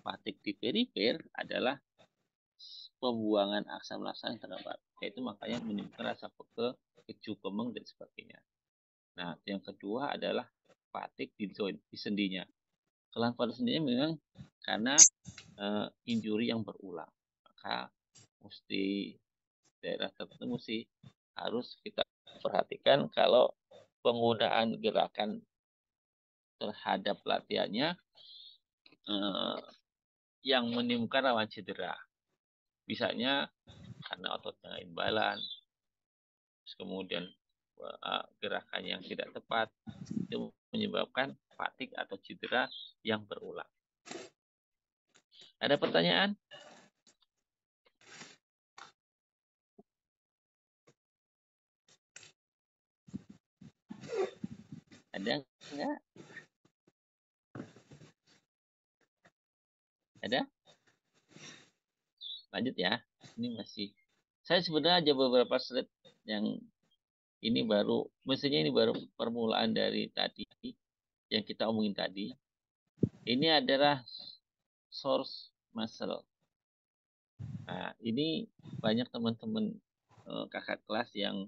fatigue di perifer adalah pembuangan asam laktat yang terhambat. Yaitu makanya menimbulkan rasa pegel, keju, kemeng, dan sebagainya. Nah, yang kedua adalah fatigue di joint, di sendinya. Kelelahan pada sendinya memang karena injury yang berulang. Maka mesti daerah tertentu mesti harus kita perhatikan kalau penggunaan gerakan terhadap latihannya yang menimbulkan rawan cedera. Misalnya karena ototnya imbalan, terus kemudian gerakan yang tidak tepat, itu menyebabkan fatigue atau cedera yang berulang. Ada pertanyaan? Ada enggak? Ada? Lanjut ya. Ini masih. Saya sebenarnya ada beberapa slide yang ini baru, mestinya ini baru permulaan dari tadi yang kita omongin tadi. Ini adalah source muscle. Nah, ini banyak teman-teman kakak kelas yang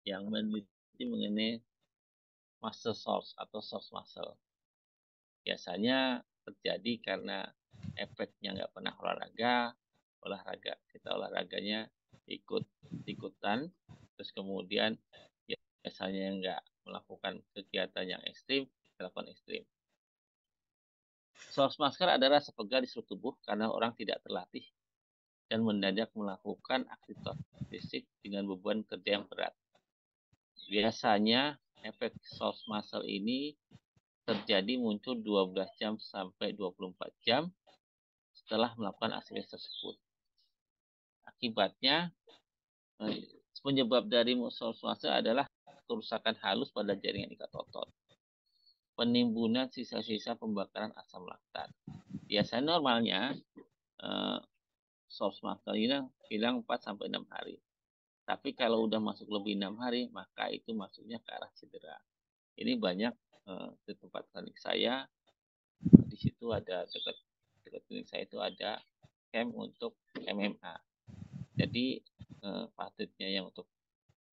meneliti mengenai muscle source atau source muscle. Biasanya terjadi karena efeknya nggak pernah olahraga kita olahraganya ikutan, terus kemudian biasanya nggak melakukan kegiatan yang ekstrim, melakukan ekstrim. Source muscle adalah sepegal di seluruh tubuh karena orang tidak terlatih dan mendadak melakukan aktivitas fisik dengan beban kerja yang berat. Biasanya efek source muscle ini terjadi muncul 12 jam sampai 24 jam setelah melakukan aktivitas tersebut. Akibatnya, penyebab dari source muscle adalah kerusakan halus pada jaringan ikat otot, penimbunan sisa-sisa pembakaran asam laktat. Biasanya normalnya source muscle ini hilang 4-6 hari. Tapi kalau udah masuk lebih 6 hari, maka itu masuknya ke arah cedera. Ini banyak di tempat klinik saya. Di situ ada dekat klinik saya itu ada camp untuk MMA. Jadi patutnya yang untuk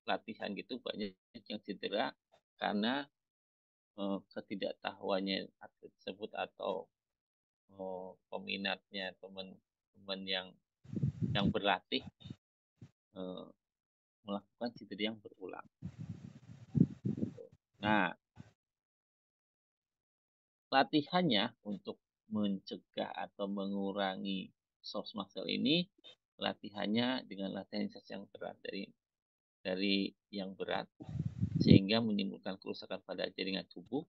latihan gitu banyak yang cedera karena ketidaktahuannya atlet tersebut atau peminatnya teman-teman yang berlatih melakukan cedera yang berulang. Nah, latihannya untuk mencegah atau mengurangi source muscle ini, latihannya dengan latihan yang berat dari yang berat sehingga menimbulkan kerusakan pada jaringan tubuh,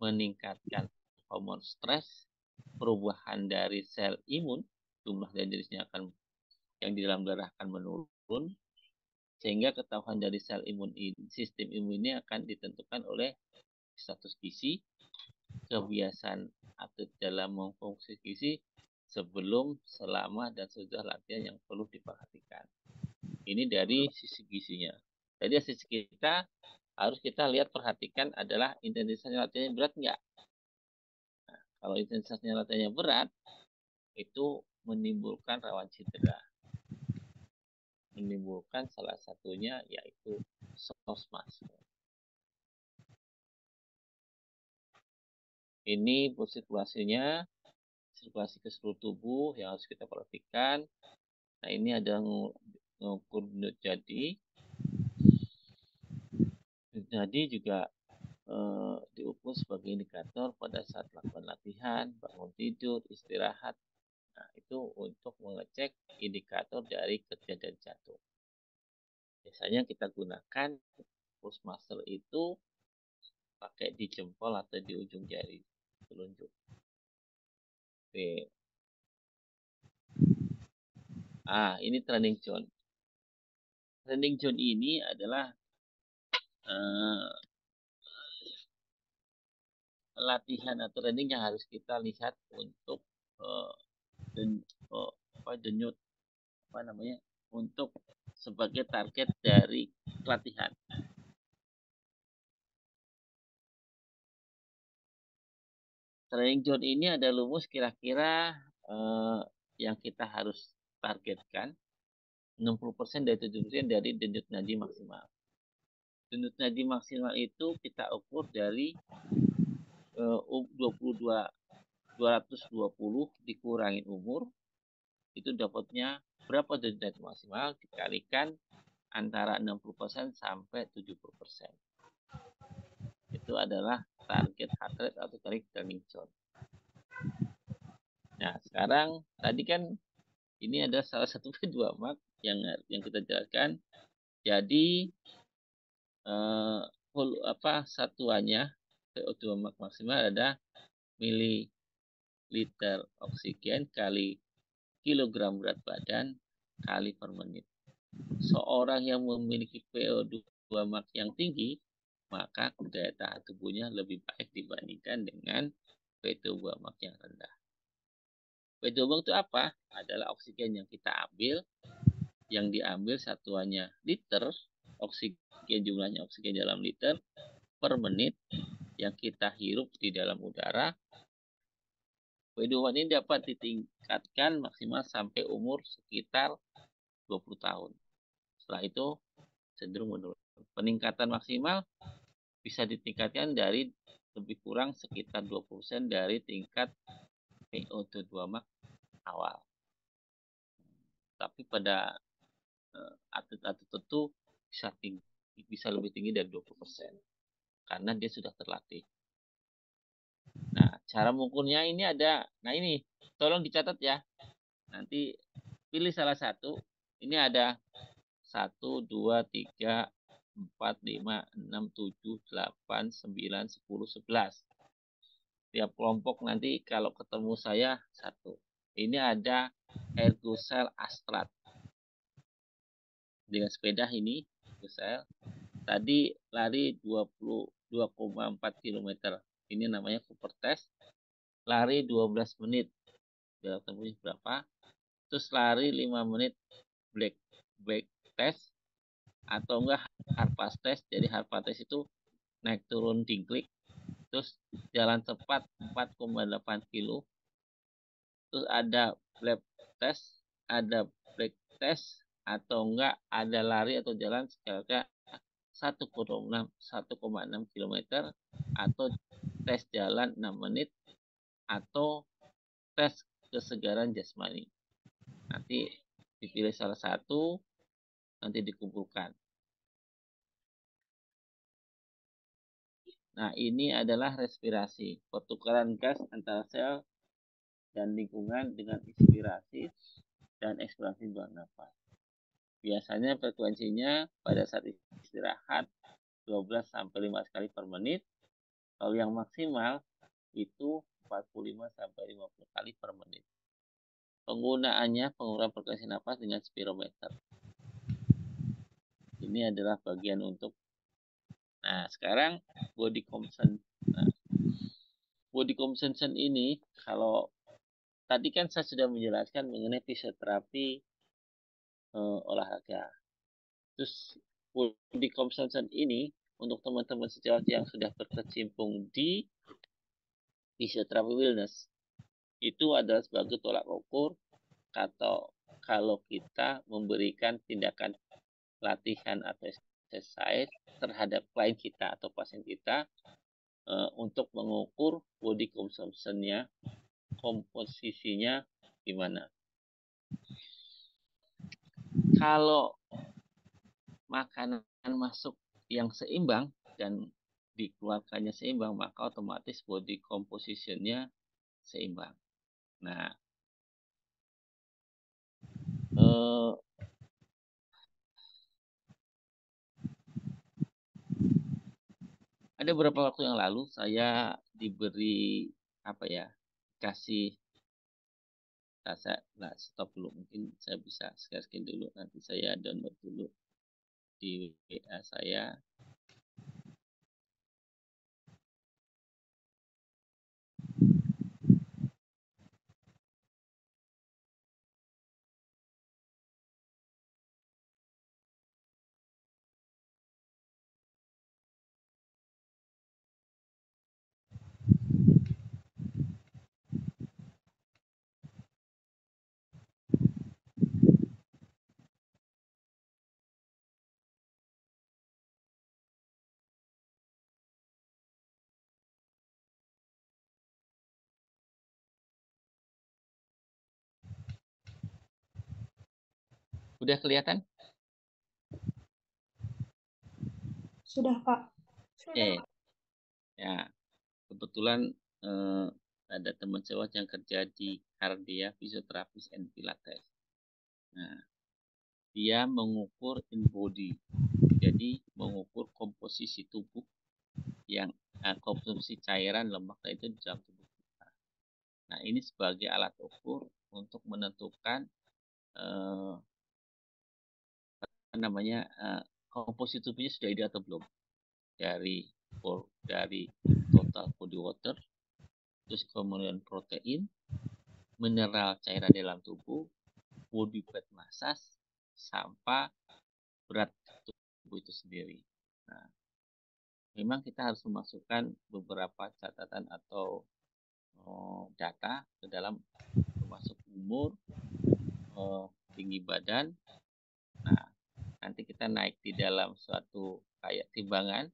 meningkatkan hormon stres, perubahan dari sel imun, jumlah dan jenisnya yang di dalam darah akan menurun, sehingga ketahuan dari sel imun ini, sistem imun ini akan ditentukan oleh status gizi, kebiasaan atlet dalam memfungsi gizi sebelum, selama, dan sesudah latihan yang perlu diperhatikan. Ini dari sisi gizinya. Jadi sisi kita harus kita lihat perhatikan adalah intensitasnya latihannya berat enggak. Nah, kalau intensitasnya latihannya berat, itu menimbulkan rawan cedera. Menimbulkan salah satunya yaitu source muscle. Ini sirkulasinya, sirkulasi ke seluruh tubuh yang harus kita perhatikan. Nah, ini ada ngukur denyut jadi. Jadi juga diukur sebagai indikator pada saat melakukan latihan, bangun tidur, istirahat. Nah, itu untuk mengecek indikator dari kerja dan jantung. Biasanya kita gunakan pulse muscle itu pakai di jempol atau di ujung jari telunjuk. Oke. Ini training zone. Training zone ini adalah latihan atau training yang harus kita lihat untuk denyut untuk sebagai target dari latihan. Training zone ini ada rumus kira-kira yang kita harus targetkan 60% dari 70% dari denyut nadi maksimal. Denyut nadi maksimal itu kita ukur dari 220 dikurangin umur itu dapatnya berapa derajat maksimal dikalikan antara 60% sampai 70%. Itu adalah target heart rate atau target training zone. Nah, sekarang tadi kan ini ada salah satu V2 max yang kita jelaskan. Jadi satuannya VO2 max maksimal ada mililiter oksigen kali kilogram berat badan kali per menit. Seorang yang memiliki VO2 max yang tinggi, maka daya tahan tubuhnya lebih baik dibandingkan dengan VO2 max yang rendah. VO2 max itu apa? Adalah oksigen yang kita ambil, yang diambil satuannya liter, oksigen jumlahnya oksigen dalam liter per menit yang kita hirup di dalam udara. VO2 ini dapat ditingkatkan maksimal sampai umur sekitar 20 tahun. Setelah itu cenderung menurun. Peningkatan maksimal bisa ditingkatkan dari lebih kurang sekitar 20% dari tingkat VO2 max awal. Tapi pada atlet-atlet tertentu bisa lebih tinggi dari 20% karena dia sudah terlatih. Nah, cara mengukurnya ini ada. Nah, ini tolong dicatat ya. Nanti pilih salah satu. Ini ada 1, 2, 3, 4, 5, 6, 7, 8, 9, 10, 11. Tiap kelompok nanti kalau ketemu saya satu. Ini ada Ergocell Astrat. Dengan sepeda ini, Ergocell. Tadi lari 22,4 km. Ini namanya Cooper Test. Lari 12 menit. Jarak tempuhnya berapa? Terus lari 5 menit Black Test. Atau enggak Harpas Test. Jadi Harpas Test itu naik turun dingklik. Terus jalan cepat 4,8 kilo. Terus ada Black Test. Ada Black Test. Atau enggak ada lari atau jalan sekira-kira 1,6 km atau tes jalan 6 menit atau tes kesegaran jasmani. Nanti dipilih salah satu, nanti dikumpulkan. Nah, ini adalah respirasi, pertukaran gas antara sel dan lingkungan dengan inspirasi dan ekspirasi buang nafas. Biasanya frekuensinya pada saat istirahat 12 sampai 5 kali per menit. Kalau yang maksimal itu 45 sampai 50 kali per menit. Penggunaannya pengurangan frekuensi nafas dengan spirometer. Ini adalah bagian untuk. Nah, sekarang body composition. Nah, body composition ini kalau tadi kan saya sudah menjelaskan mengenai fisioterapi olahraga. Terus body composition ini untuk teman-teman sejawat yang sudah berkecimpung di fisioterapi wellness itu adalah sebagai tolak ukur atau kalau kita memberikan tindakan latihan atau exercise terhadap klien kita atau pasien kita untuk mengukur body composition-nya, komposisinya gimana. Kalau makanan masuk yang seimbang dan dikeluarkannya seimbang, maka otomatis body composition-nya seimbang. Nah, ada beberapa waktu yang lalu saya diberi kasih stop dulu, mungkin saya bisa share-screen dulu, nanti saya download dulu di WA saya. Udah kelihatan?
Sudah, Pak.
Oke. Ya, kebetulan ada teman sejawat yang kerja di Kardia Physiotherapist and Pilates. Nah, dia mengukur in body. Jadi mengukur komposisi tubuh yang komposisi cairan lemak itu di dalam tubuh kita. Nah, ini sebagai alat ukur untuk menentukan komposisi tubuhnya sudah ideal atau belum, dari total body water, terus kemudian protein, mineral cairan dalam tubuh, body fat massas, sampai berat tubuh itu sendiri. Nah, memang kita harus memasukkan beberapa catatan atau data ke dalam, termasuk umur, tinggi badan. Nah, nanti kita naik di dalam suatu kayak timbangan,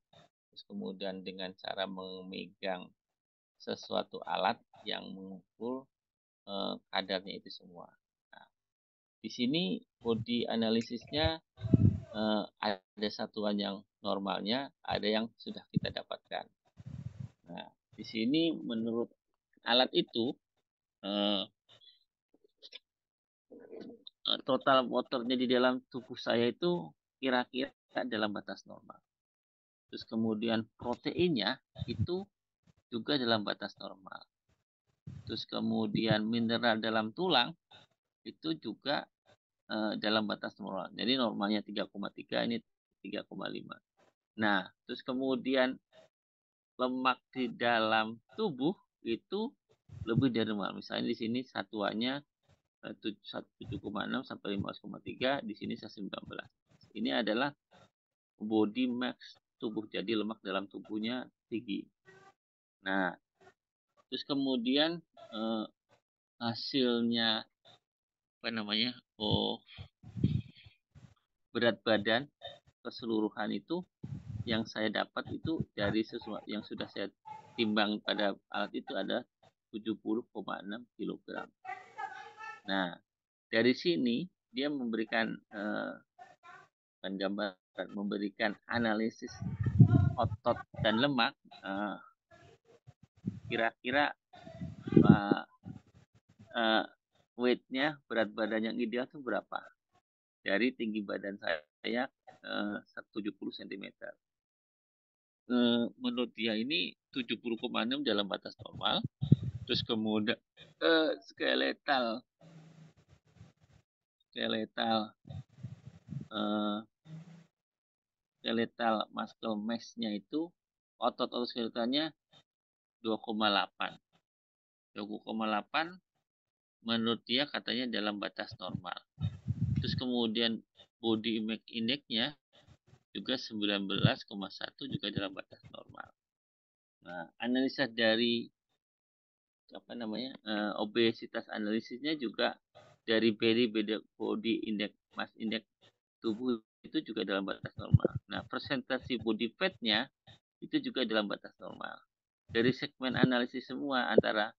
terus kemudian dengan cara memegang sesuatu alat yang mengukur kadarnya itu semua. Nah, di sini body analisisnya ada satuan yang normalnya, ada yang sudah kita dapatkan. Nah, di sini menurut alat itu total waternya di dalam tubuh saya itu kira-kira dalam batas normal. Terus kemudian proteinnya itu juga dalam batas normal. Terus kemudian mineral dalam tulang itu juga dalam batas normal. Jadi normalnya 3,3, ini 3,5. Nah, terus kemudian lemak di dalam tubuh itu lebih dari normal. Misalnya di sini satuannya 7,6 sampai 15,3, di sini 19. Ini adalah body mass tubuh, jadi lemak dalam tubuhnya tinggi. Nah, terus kemudian hasilnya berat badan keseluruhan itu yang saya dapat itu dari sesuatu yang sudah saya timbang pada alat itu ada 70,6 kg. Nah, dari sini dia memberikan gambaran, memberikan analisis otot dan lemak, kira-kira weight-nya, berat badan yang ideal itu berapa. Dari tinggi badan saya 170 cm. Menurut dia ini 70,6 dalam batas normal. Terus kemudian skeletal muscle mass-nya itu, otot skeletalnya 2,8. 2,8 menurut dia katanya dalam batas normal. Terus kemudian body mass index-nya juga 19,1 juga dalam batas normal. Nah, analisa dari obesitas analisisnya juga dari body index, mass index tubuh itu juga dalam batas normal. Nah, persentase body fat-nya itu juga dalam batas normal. Dari segmen analisis semua antara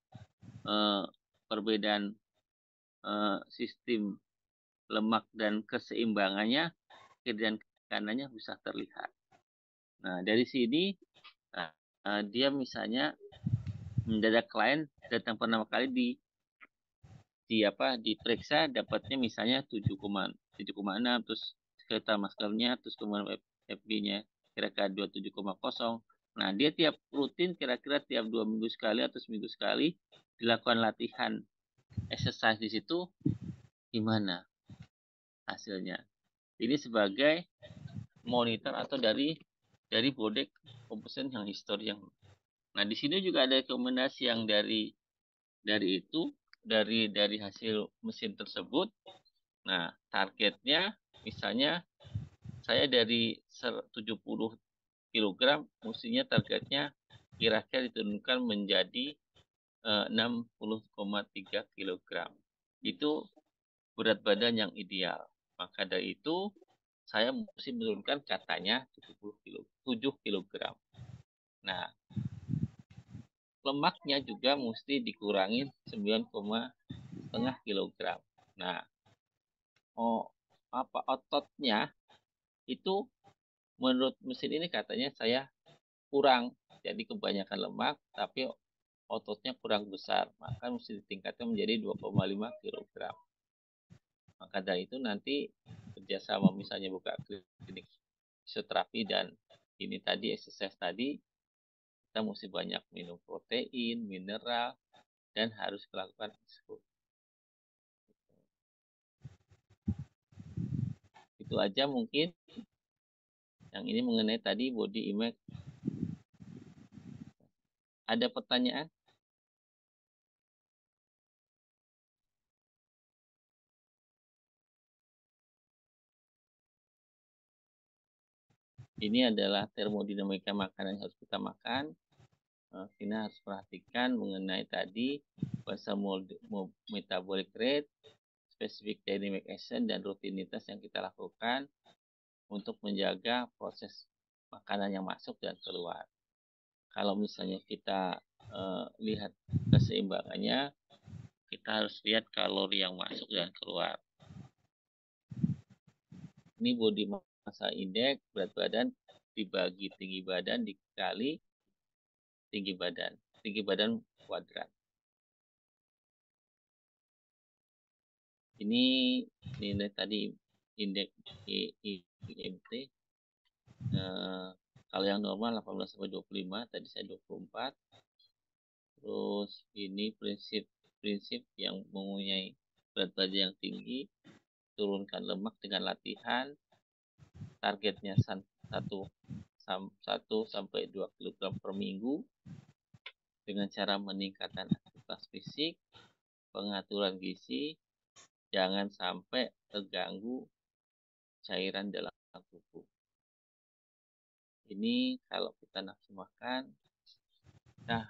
perbedaan sistem lemak dan keseimbangannya, kiri dan kanannya bisa terlihat. Nah, dari sini dia misalnya mendadak klien datang pertama kali diperiksa, dapatnya misalnya 7,6, terus skeletal muscle-nya, terus kemudian FB-nya kira-kira 27,0. Nah, dia tiap rutin kira-kira tiap 2 minggu sekali atau seminggu sekali dilakukan latihan exercise di situ, gimana hasilnya. Ini sebagai monitor atau dari body composition yang histori yang. Nah, di sini juga ada rekomendasi yang dari hasil mesin tersebut. Nah, targetnya misalnya saya dari 70 kg, mestinya targetnya kira-kira diturunkan menjadi 60,3 kg. Itu berat badan yang ideal. Maka dari itu saya mesti menurunkan katanya 7 kg. Nah, lemaknya juga mesti dikurangi 9,5 kg. Nah, ototnya itu menurut mesin ini katanya saya kurang, jadi kebanyakan lemak tapi ototnya kurang besar, maka mesti ditingkatkan menjadi 2,5 kg. Maka dari itu nanti kerjasama misalnya buka klinik fisioterapi dan ini tadi exercise tadi, kita mesti banyak minum protein, mineral, dan harus melakukan ekspor. Itu aja mungkin yang ini mengenai tadi body image. Ada pertanyaan? Ini adalah termodinamika makanan yang harus kita makan. Kita harus perhatikan mengenai tadi bahasa metabolic rate, specific dynamic action, dan rutinitas yang kita lakukan untuk menjaga proses makanan yang masuk dan keluar. Kalau misalnya kita lihat keseimbangannya, kita harus lihat kalori yang masuk dan keluar. Ini body massa index, berat badan dibagi tinggi badan dikali tinggi badan kuadrat. Ini nilai tadi indeks IMT. Kalau yang normal 18 sampai 25, tadi saya 24. Terus ini prinsip yang mempunyai berat badan yang tinggi, turunkan lemak dengan latihan, targetnya 1 sampai 2 kg per minggu dengan cara meningkatkan aktivitas fisik, pengaturan gizi, jangan sampai terganggu cairan dalam tubuh. Ini kalau kita nafsu makan, kita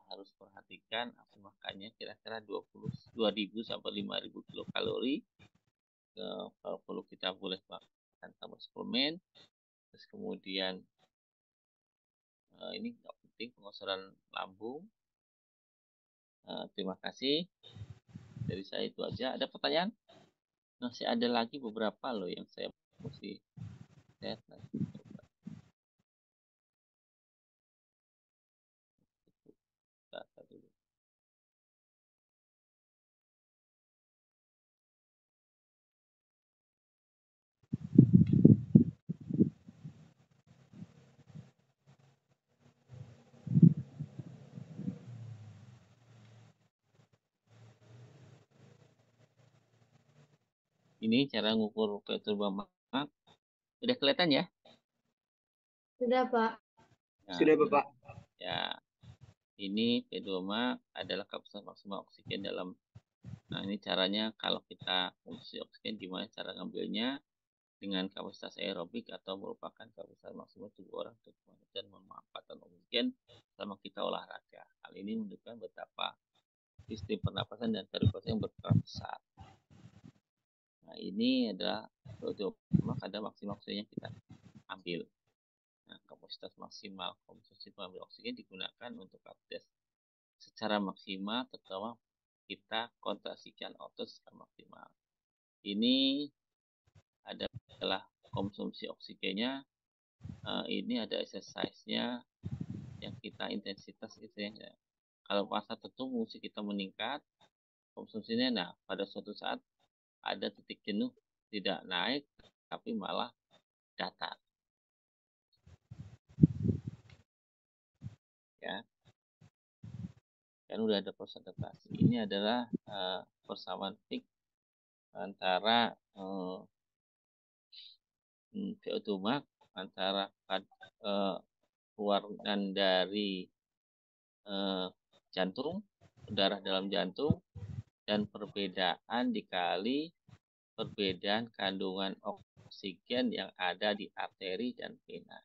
harus perhatikan nafsu makannya kira-kira 2.000 sampai 5.000 kilokalori. Kalau perlu kita boleh makan tambah suplemen. Terus kemudian ini nggak penting, pengosoran lambung. Terima kasih. Dari saya itu aja. Ada pertanyaan? Masih ada lagi beberapa loh yang saya mesti lihat lagi. Data dulu. Ini cara ngukur perturba lemak. Udah kelihatan ya?
Sudah, Pak.
Nah,
Sudah, Bapak.
Ya, ini P2 adalah kapasitas maksimal oksigen dalam. Nah, ini caranya kalau kita konsumsi oksigen gimana cara ngambilnya dengan kapasitas aerobik atau merupakan kapasitas maksimal tubuh orang untuk dan memanfaatkan oksigen selama kita olahraga. Hal ini menunjukkan betapa sistem pernapasan dan kardiovaskular yang berperan besar. Nah, ini adalah P2 kadar maksimal oksigen yang kita ambil. Nah, kapasitas maksimal konsumsi pengambil oksigen digunakan untuk aktivitas secara maksimal, terutama kita kontraksikan otot secara maksimal. Ini adalah konsumsi oksigennya. Ini ada exercise-nya yang kita intensitas itu ya. Kalau masa tertentu mesti kita meningkat konsumsinya. Nah, pada suatu saat ada titik jenuh, tidak naik tapi malah datar. Ya. Kan udah ada proses adaptasi. Ini adalah persamaan fix antara VO2 max antara keluaran dari jantung, darah dalam jantung, dan perbedaan dikali perbedaan kandungan oksigen yang ada di arteri dan vena.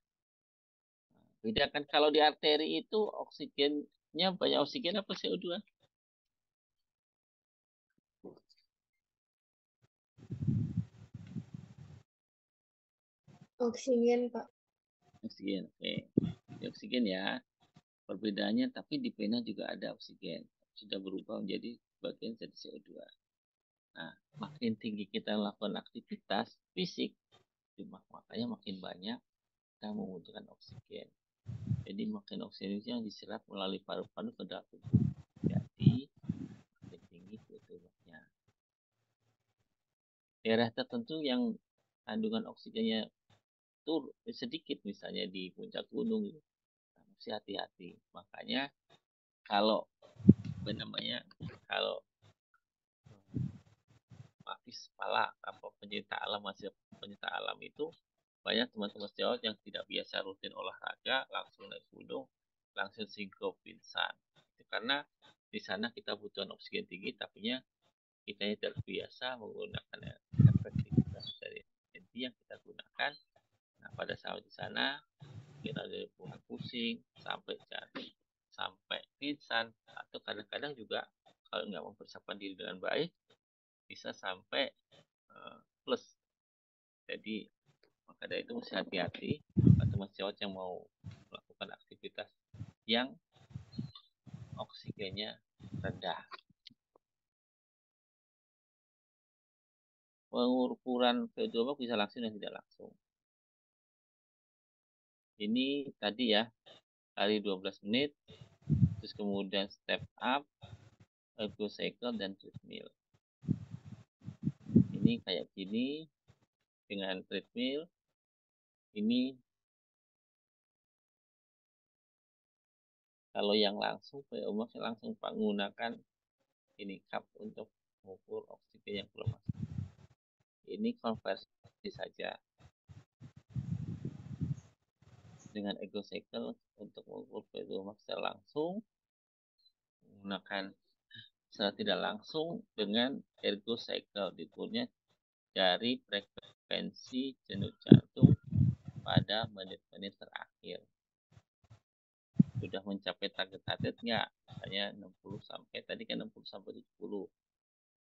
Bedakan kalau di arteri itu oksigennya banyak oksigen apa CO2?
Oksigen, Pak.
Oksigen, oke. Di oksigen ya. Perbedaannya, tapi di vena juga ada oksigen. Sudah berubah menjadi bagian dari CO2. Nah, makin tinggi kita melakukan aktivitas fisik, makanya makin banyak kita membutuhkan oksigen. Jadi makin oksigen yang diserap melalui paru-paru ke dalam tubuh. Jadi makin tinggi butuhnya. Daerah tertentu yang kandungan oksigennya turun sedikit, misalnya di puncak gunung, mesti hati-hati. Makanya kalau kalau Mafis Pala apa pencinta alam itu banyak teman-teman sejawat yang tidak biasa rutin olahraga langsung naik gunung langsung sinkron pingsan. Itu karena di sana kita butuh oksigen tinggi, tapi kita tidak terbiasa menggunakan efektivitas dari energi yang kita gunakan. Nah, pada saat di sana kita dari pusing sampai jatuh sampai pingsan, atau kadang-kadang juga kalau nggak mempersiapkan diri dengan baik bisa sampai plus. Jadi maka dari itu mesti hati-hati teman sejawat yang mau melakukan aktivitas yang oksigennya rendah. Pengukuran VO2 bisa langsung dan tidak langsung. Ini tadi ya, hari 12 menit, terus kemudian step up, ergo cycle, dan treadmill. Ini kayak gini dengan treadmill. Ini kalau yang langsung VO2 langsung menggunakan ini cup untuk mengukur oksigen yang belum masuk. Ini konversi saja dengan ergo cycle untuk mengukur VO2 secara langsung, menggunakan secara tidak langsung dengan ergo cycle, diukurnya dari frekuensi denyut jantung pada menit-menit terakhir. Sudah mencapai target nggak? Misalnya 60 sampai tadi kan 60 sampai 70.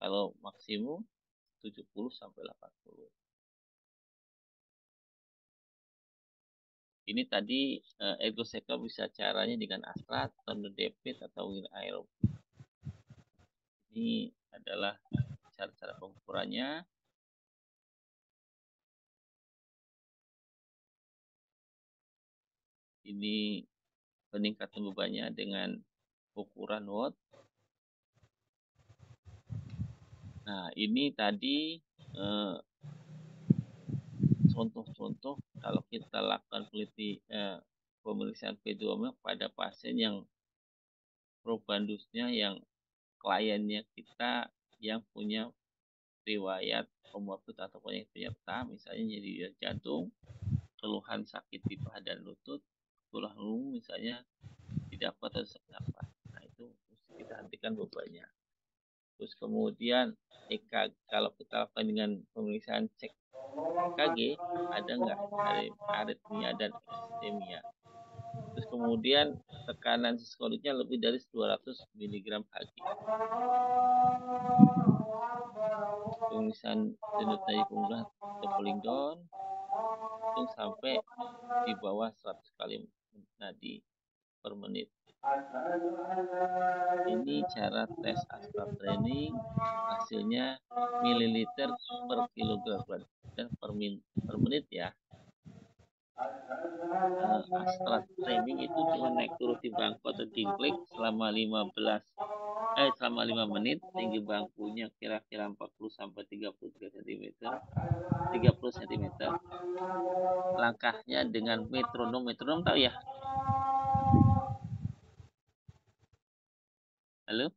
Kalau maksimum 70 sampai 80. Ini tadi ergo cycle bisa caranya dengan Astrat, Tondodepit, atau Win Aerob. Ini adalah cara-cara pengukurannya. Ini peningkatan bebannya dengan ukuran watt. Nah, ini tadi contoh-contoh kalau kita lakukan pemeriksaan VO2 pada pasien yang probandusnya yang kliennya kita yang punya riwayat komorbid atau penyerta, misalnya nyeri jantung, keluhan sakit di paha dan lutut, tulang rusuk misalnya tidak kuat atau sesak nafas. Nah, itu mesti kita hentikan bebannya. Terus kemudian kalau kita lakukan dengan pemeriksaan cek EKG, ada nggak aritmia dan ischemia. Terus kemudian tekanan sistoliknya lebih dari 200 mg/Hg. Pemeriksaan denyut nadi punggung atau pulling down itu sampai di bawah 100 kali nadi per menit. Ini cara tes Astrat training, hasilnya mililiter per kilogram dan per menit ya. Astrat training itu cuma naik turun di bangku atau dingklik selama 5 menit, tinggi bangkunya kira-kira 40 sampai 33 cm. 30 cm. Langkahnya dengan metronom tahu ya? Halo?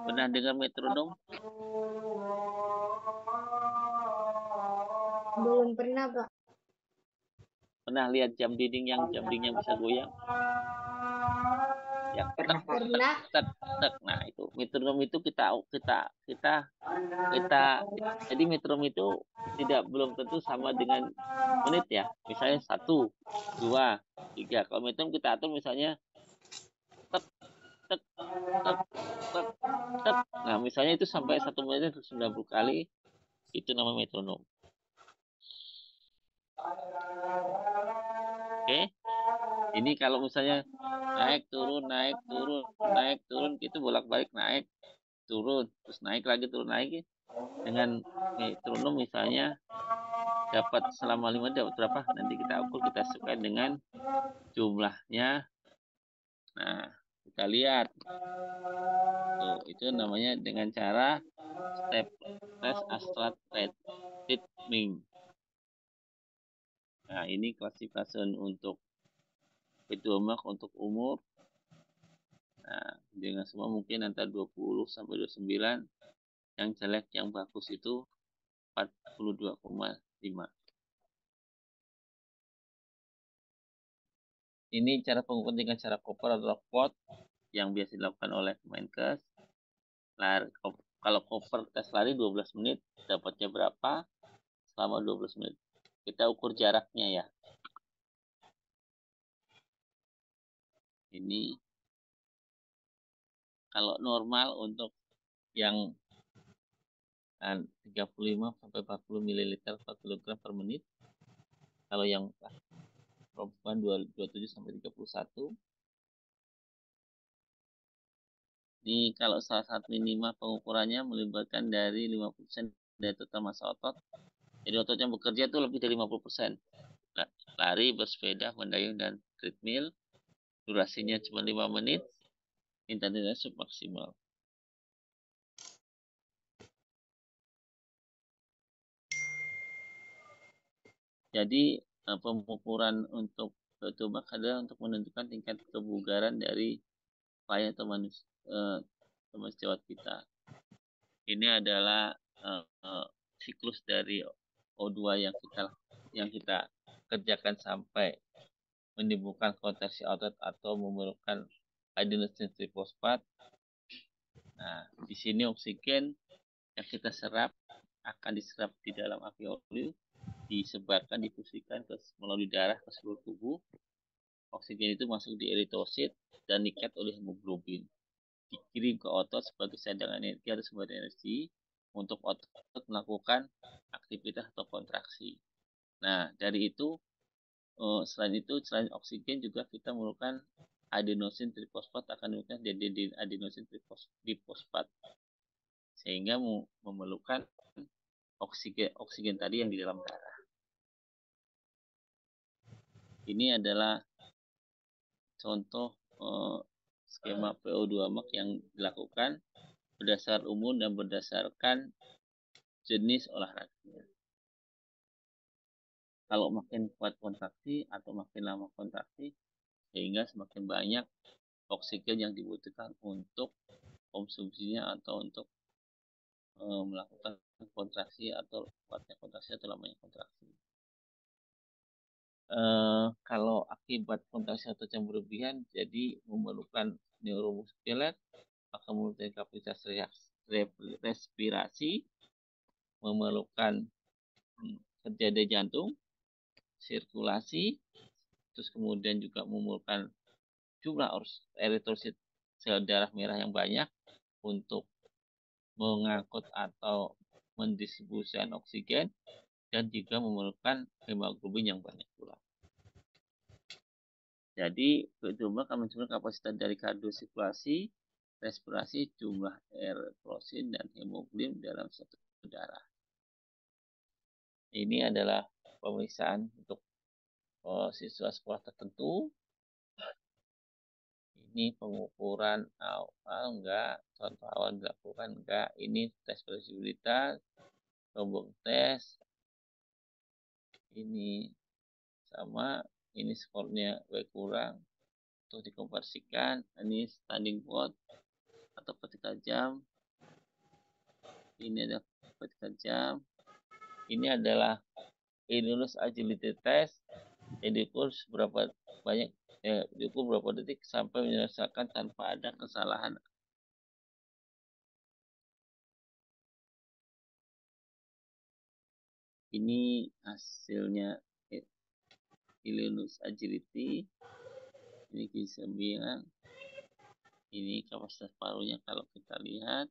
Pernah dengar metronom?
Belum pernah, Pak.
Pernah lihat jam dindingnya bisa goyang? Ya,
pernah.
Nah, itu metronom itu kita jadi metronom itu belum tentu sama dengan menit ya. Misalnya 1, 2, 3. Kalau metronom kita atur misalnya tek tek tek tek tek. Nah, misalnya itu sampai 1 menit 90 kali, itu nama metronom. Oke. Ini kalau misalnya naik turun gitu bolak-balik naik turun, terus naik lagi, turun lagi. Dengan metronom misalnya dapat selama 5 dapat berapa, nanti kita ukur, kita sesuaikan dengan jumlahnya. Nah, kita lihat tuh, itu namanya dengan cara step test astral rhythming. Nah, ini klasifikasi untuk pedoman untuk umur. Nah, dengan semua mungkin antara 20 sampai 29. Yang jelek, yang bagus itu 42,5. Ini cara pengukuran dengan cara koper atau quote yang biasa dilakukan oleh Kemenkes. Kalau koper tes lari 12 menit, dapatnya berapa selama 12 menit. Kita ukur jaraknya ya. Ini kalau normal untuk yang 35 sampai 40 ml per kilogram per menit. Kalau yang perempuan 27 sampai 31. Ini kalau salah satu minimal pengukurannya melibatkan dari 50% dari total massa otot. Jadi otot yang bekerja itu lebih dari 50%. Lari, bersepeda, mendayung, dan treadmill. Durasinya cuma 5 menit. Intensitas submaksimal. Jadi pengukuran untuk tombak adalah untuk menentukan tingkat kebugaran dari klien atau manusia teman sejawat kita. Ini adalah siklus dari O2 yang kita kerjakan sampai menimbulkan kontraksi otot atau memerlukan adenosine trifosfat. Nah, di sini oksigen yang kita serap akan diserap di dalam alveoli, disebarkan, difusikan melalui darah ke seluruh tubuh. Oksigen itu masuk di eritrosit dan diikat oleh hemoglobin. Dikirim ke otot sebagai cadangan energi atau sumber energi untuk otot melakukan aktivitas atau kontraksi. Nah, dari itu, selain oksigen juga kita memerlukan adenosine trifosfat, akan menggunakan adenosine trifosfat, sehingga memerlukan oksigen tadi yang di dalam darah. Ini adalah contoh skema PO2 max yang dilakukan berdasar umur dan berdasarkan jenis olahraga. Kalau makin kuat kontraksi atau makin lama kontraksi, sehingga semakin banyak oksigen yang dibutuhkan untuk konsumsinya atau untuk melakukan kontraksi atau kuatnya kontraksi atau lamanya kontraksi. Kalau akibat kontraksi atau yang berlebihan, jadi memerlukan neuromuskuler, akan memerlukan kapasitas respirasi, memerlukan kerja dari jantung, sirkulasi, terus kemudian juga memerlukan jumlah eritrosit sel darah merah yang banyak untuk mengangkut atau mendistribusikan oksigen, dan juga memerlukan hemoglobin yang banyak pula. Jadi PO2 akan menunjukkan kapasitas dari kardiosirkulasi, respirasi, jumlah eritrosit, dan hemoglobin dalam satu darah. Ini adalah pemeriksaan untuk siswa sekolah tertentu. Ini pengukuran awal enggak, contoh awal dilakukan enggak. Ini tes fleksibilitas, robot tes. Ini sama, ini skornya W kurang. Untuk dikonversikan, ini standing vote atau ketika jam. Ini ada ketika jam. Ini adalah Illuminus agility test yang diukur berapa banyak, diukur berapa detik sampai menyelesaikan tanpa ada kesalahan. Ini hasilnya Illuminus agility. Ini bisa bilang, ini kapasitas parunya kalau kita lihat.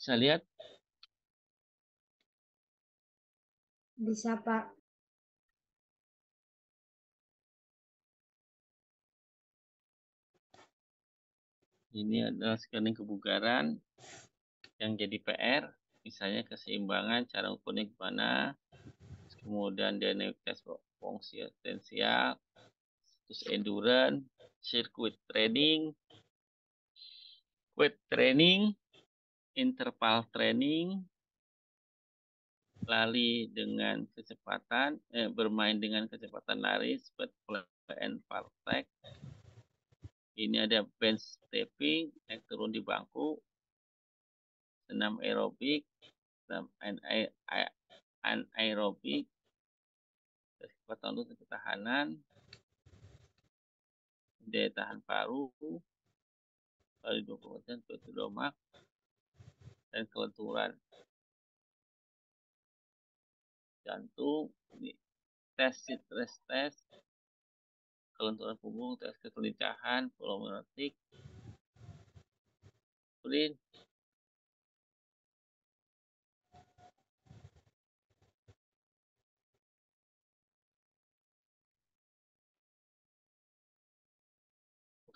Bisa lihat?
Bisa, Pak.
Ini adalah screening kebugaran yang jadi PR. Misalnya keseimbangan, cara ukurnya gimana. Kemudian dynamic test fungsi esensial, terus endurance, circuit training, weight training, interval training, lari dengan kecepatan, bermain dengan kecepatan lari, speed play and fartlek. Ini ada bench stepping, naik turun di bangku, senam aerobik, senam anaerobik, kekuatan lutut ketahanan, daya tahan paru, kali 20% pedomak, dan kelenturan jantung. Ini tes stress test, kelenturan punggung, tes kekelincahan, volumetric, urin.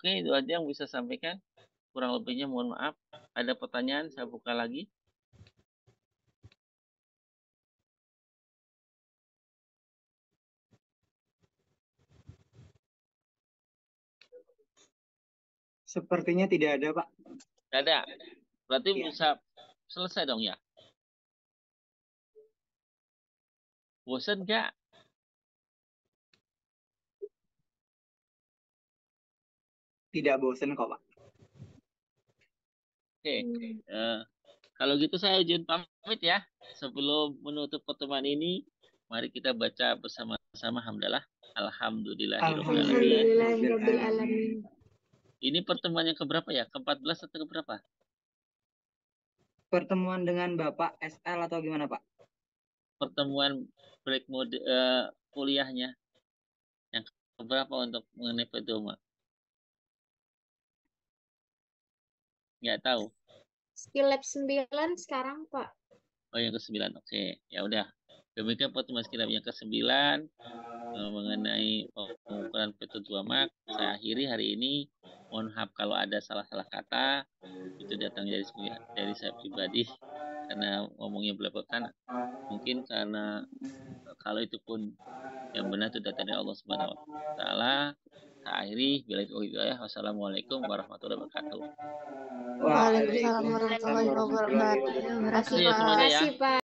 Oke, itu aja yang bisa sampaikan. Kurang lebihnya mohon maaf. Ada pertanyaan, saya buka lagi.
Sepertinya tidak ada, Pak.
Tidak ada. Berarti
Iya.
bisa selesai dong ya? Bosan nggak?
Tidak bosan kok, Pak.
Oke. Kalau gitu saya izin pamit ya. Sebelum menutup pertemuan ini, mari kita baca bersama-sama hamdalah. Alhamdulillahirobbilalamin. Ini pertemuan yang keberapa ya? Ke-14 atau keberapa?
Pertemuan dengan Bapak SL atau gimana, Pak?
Pertemuan break mode kuliahnya. Yang keberapa untuk mengenai pedoman? Nggak tahu.
Skill Lab 9 sekarang, Pak.
Oh, yang ke-9. Oke, ya udah. Demikian pertemuan skill lab yang ke-9 mengenai pengukuran P2 Max. Saya akhiri hari ini. Mohon maaf kalau ada salah-salah kata. Itu datang dari saya pribadi karena ngomongnya belepotan. Mungkin karena kalau itu pun yang benar itu datang dari Allah Subhanahu wa taala. Saya akhiri. Wassalamualaikum warahmatullahi wabarakatuh.
Waalaikumsalam warahmatullahi wabarakatuh.
Terima kasih ya semuanya ya.
Pak.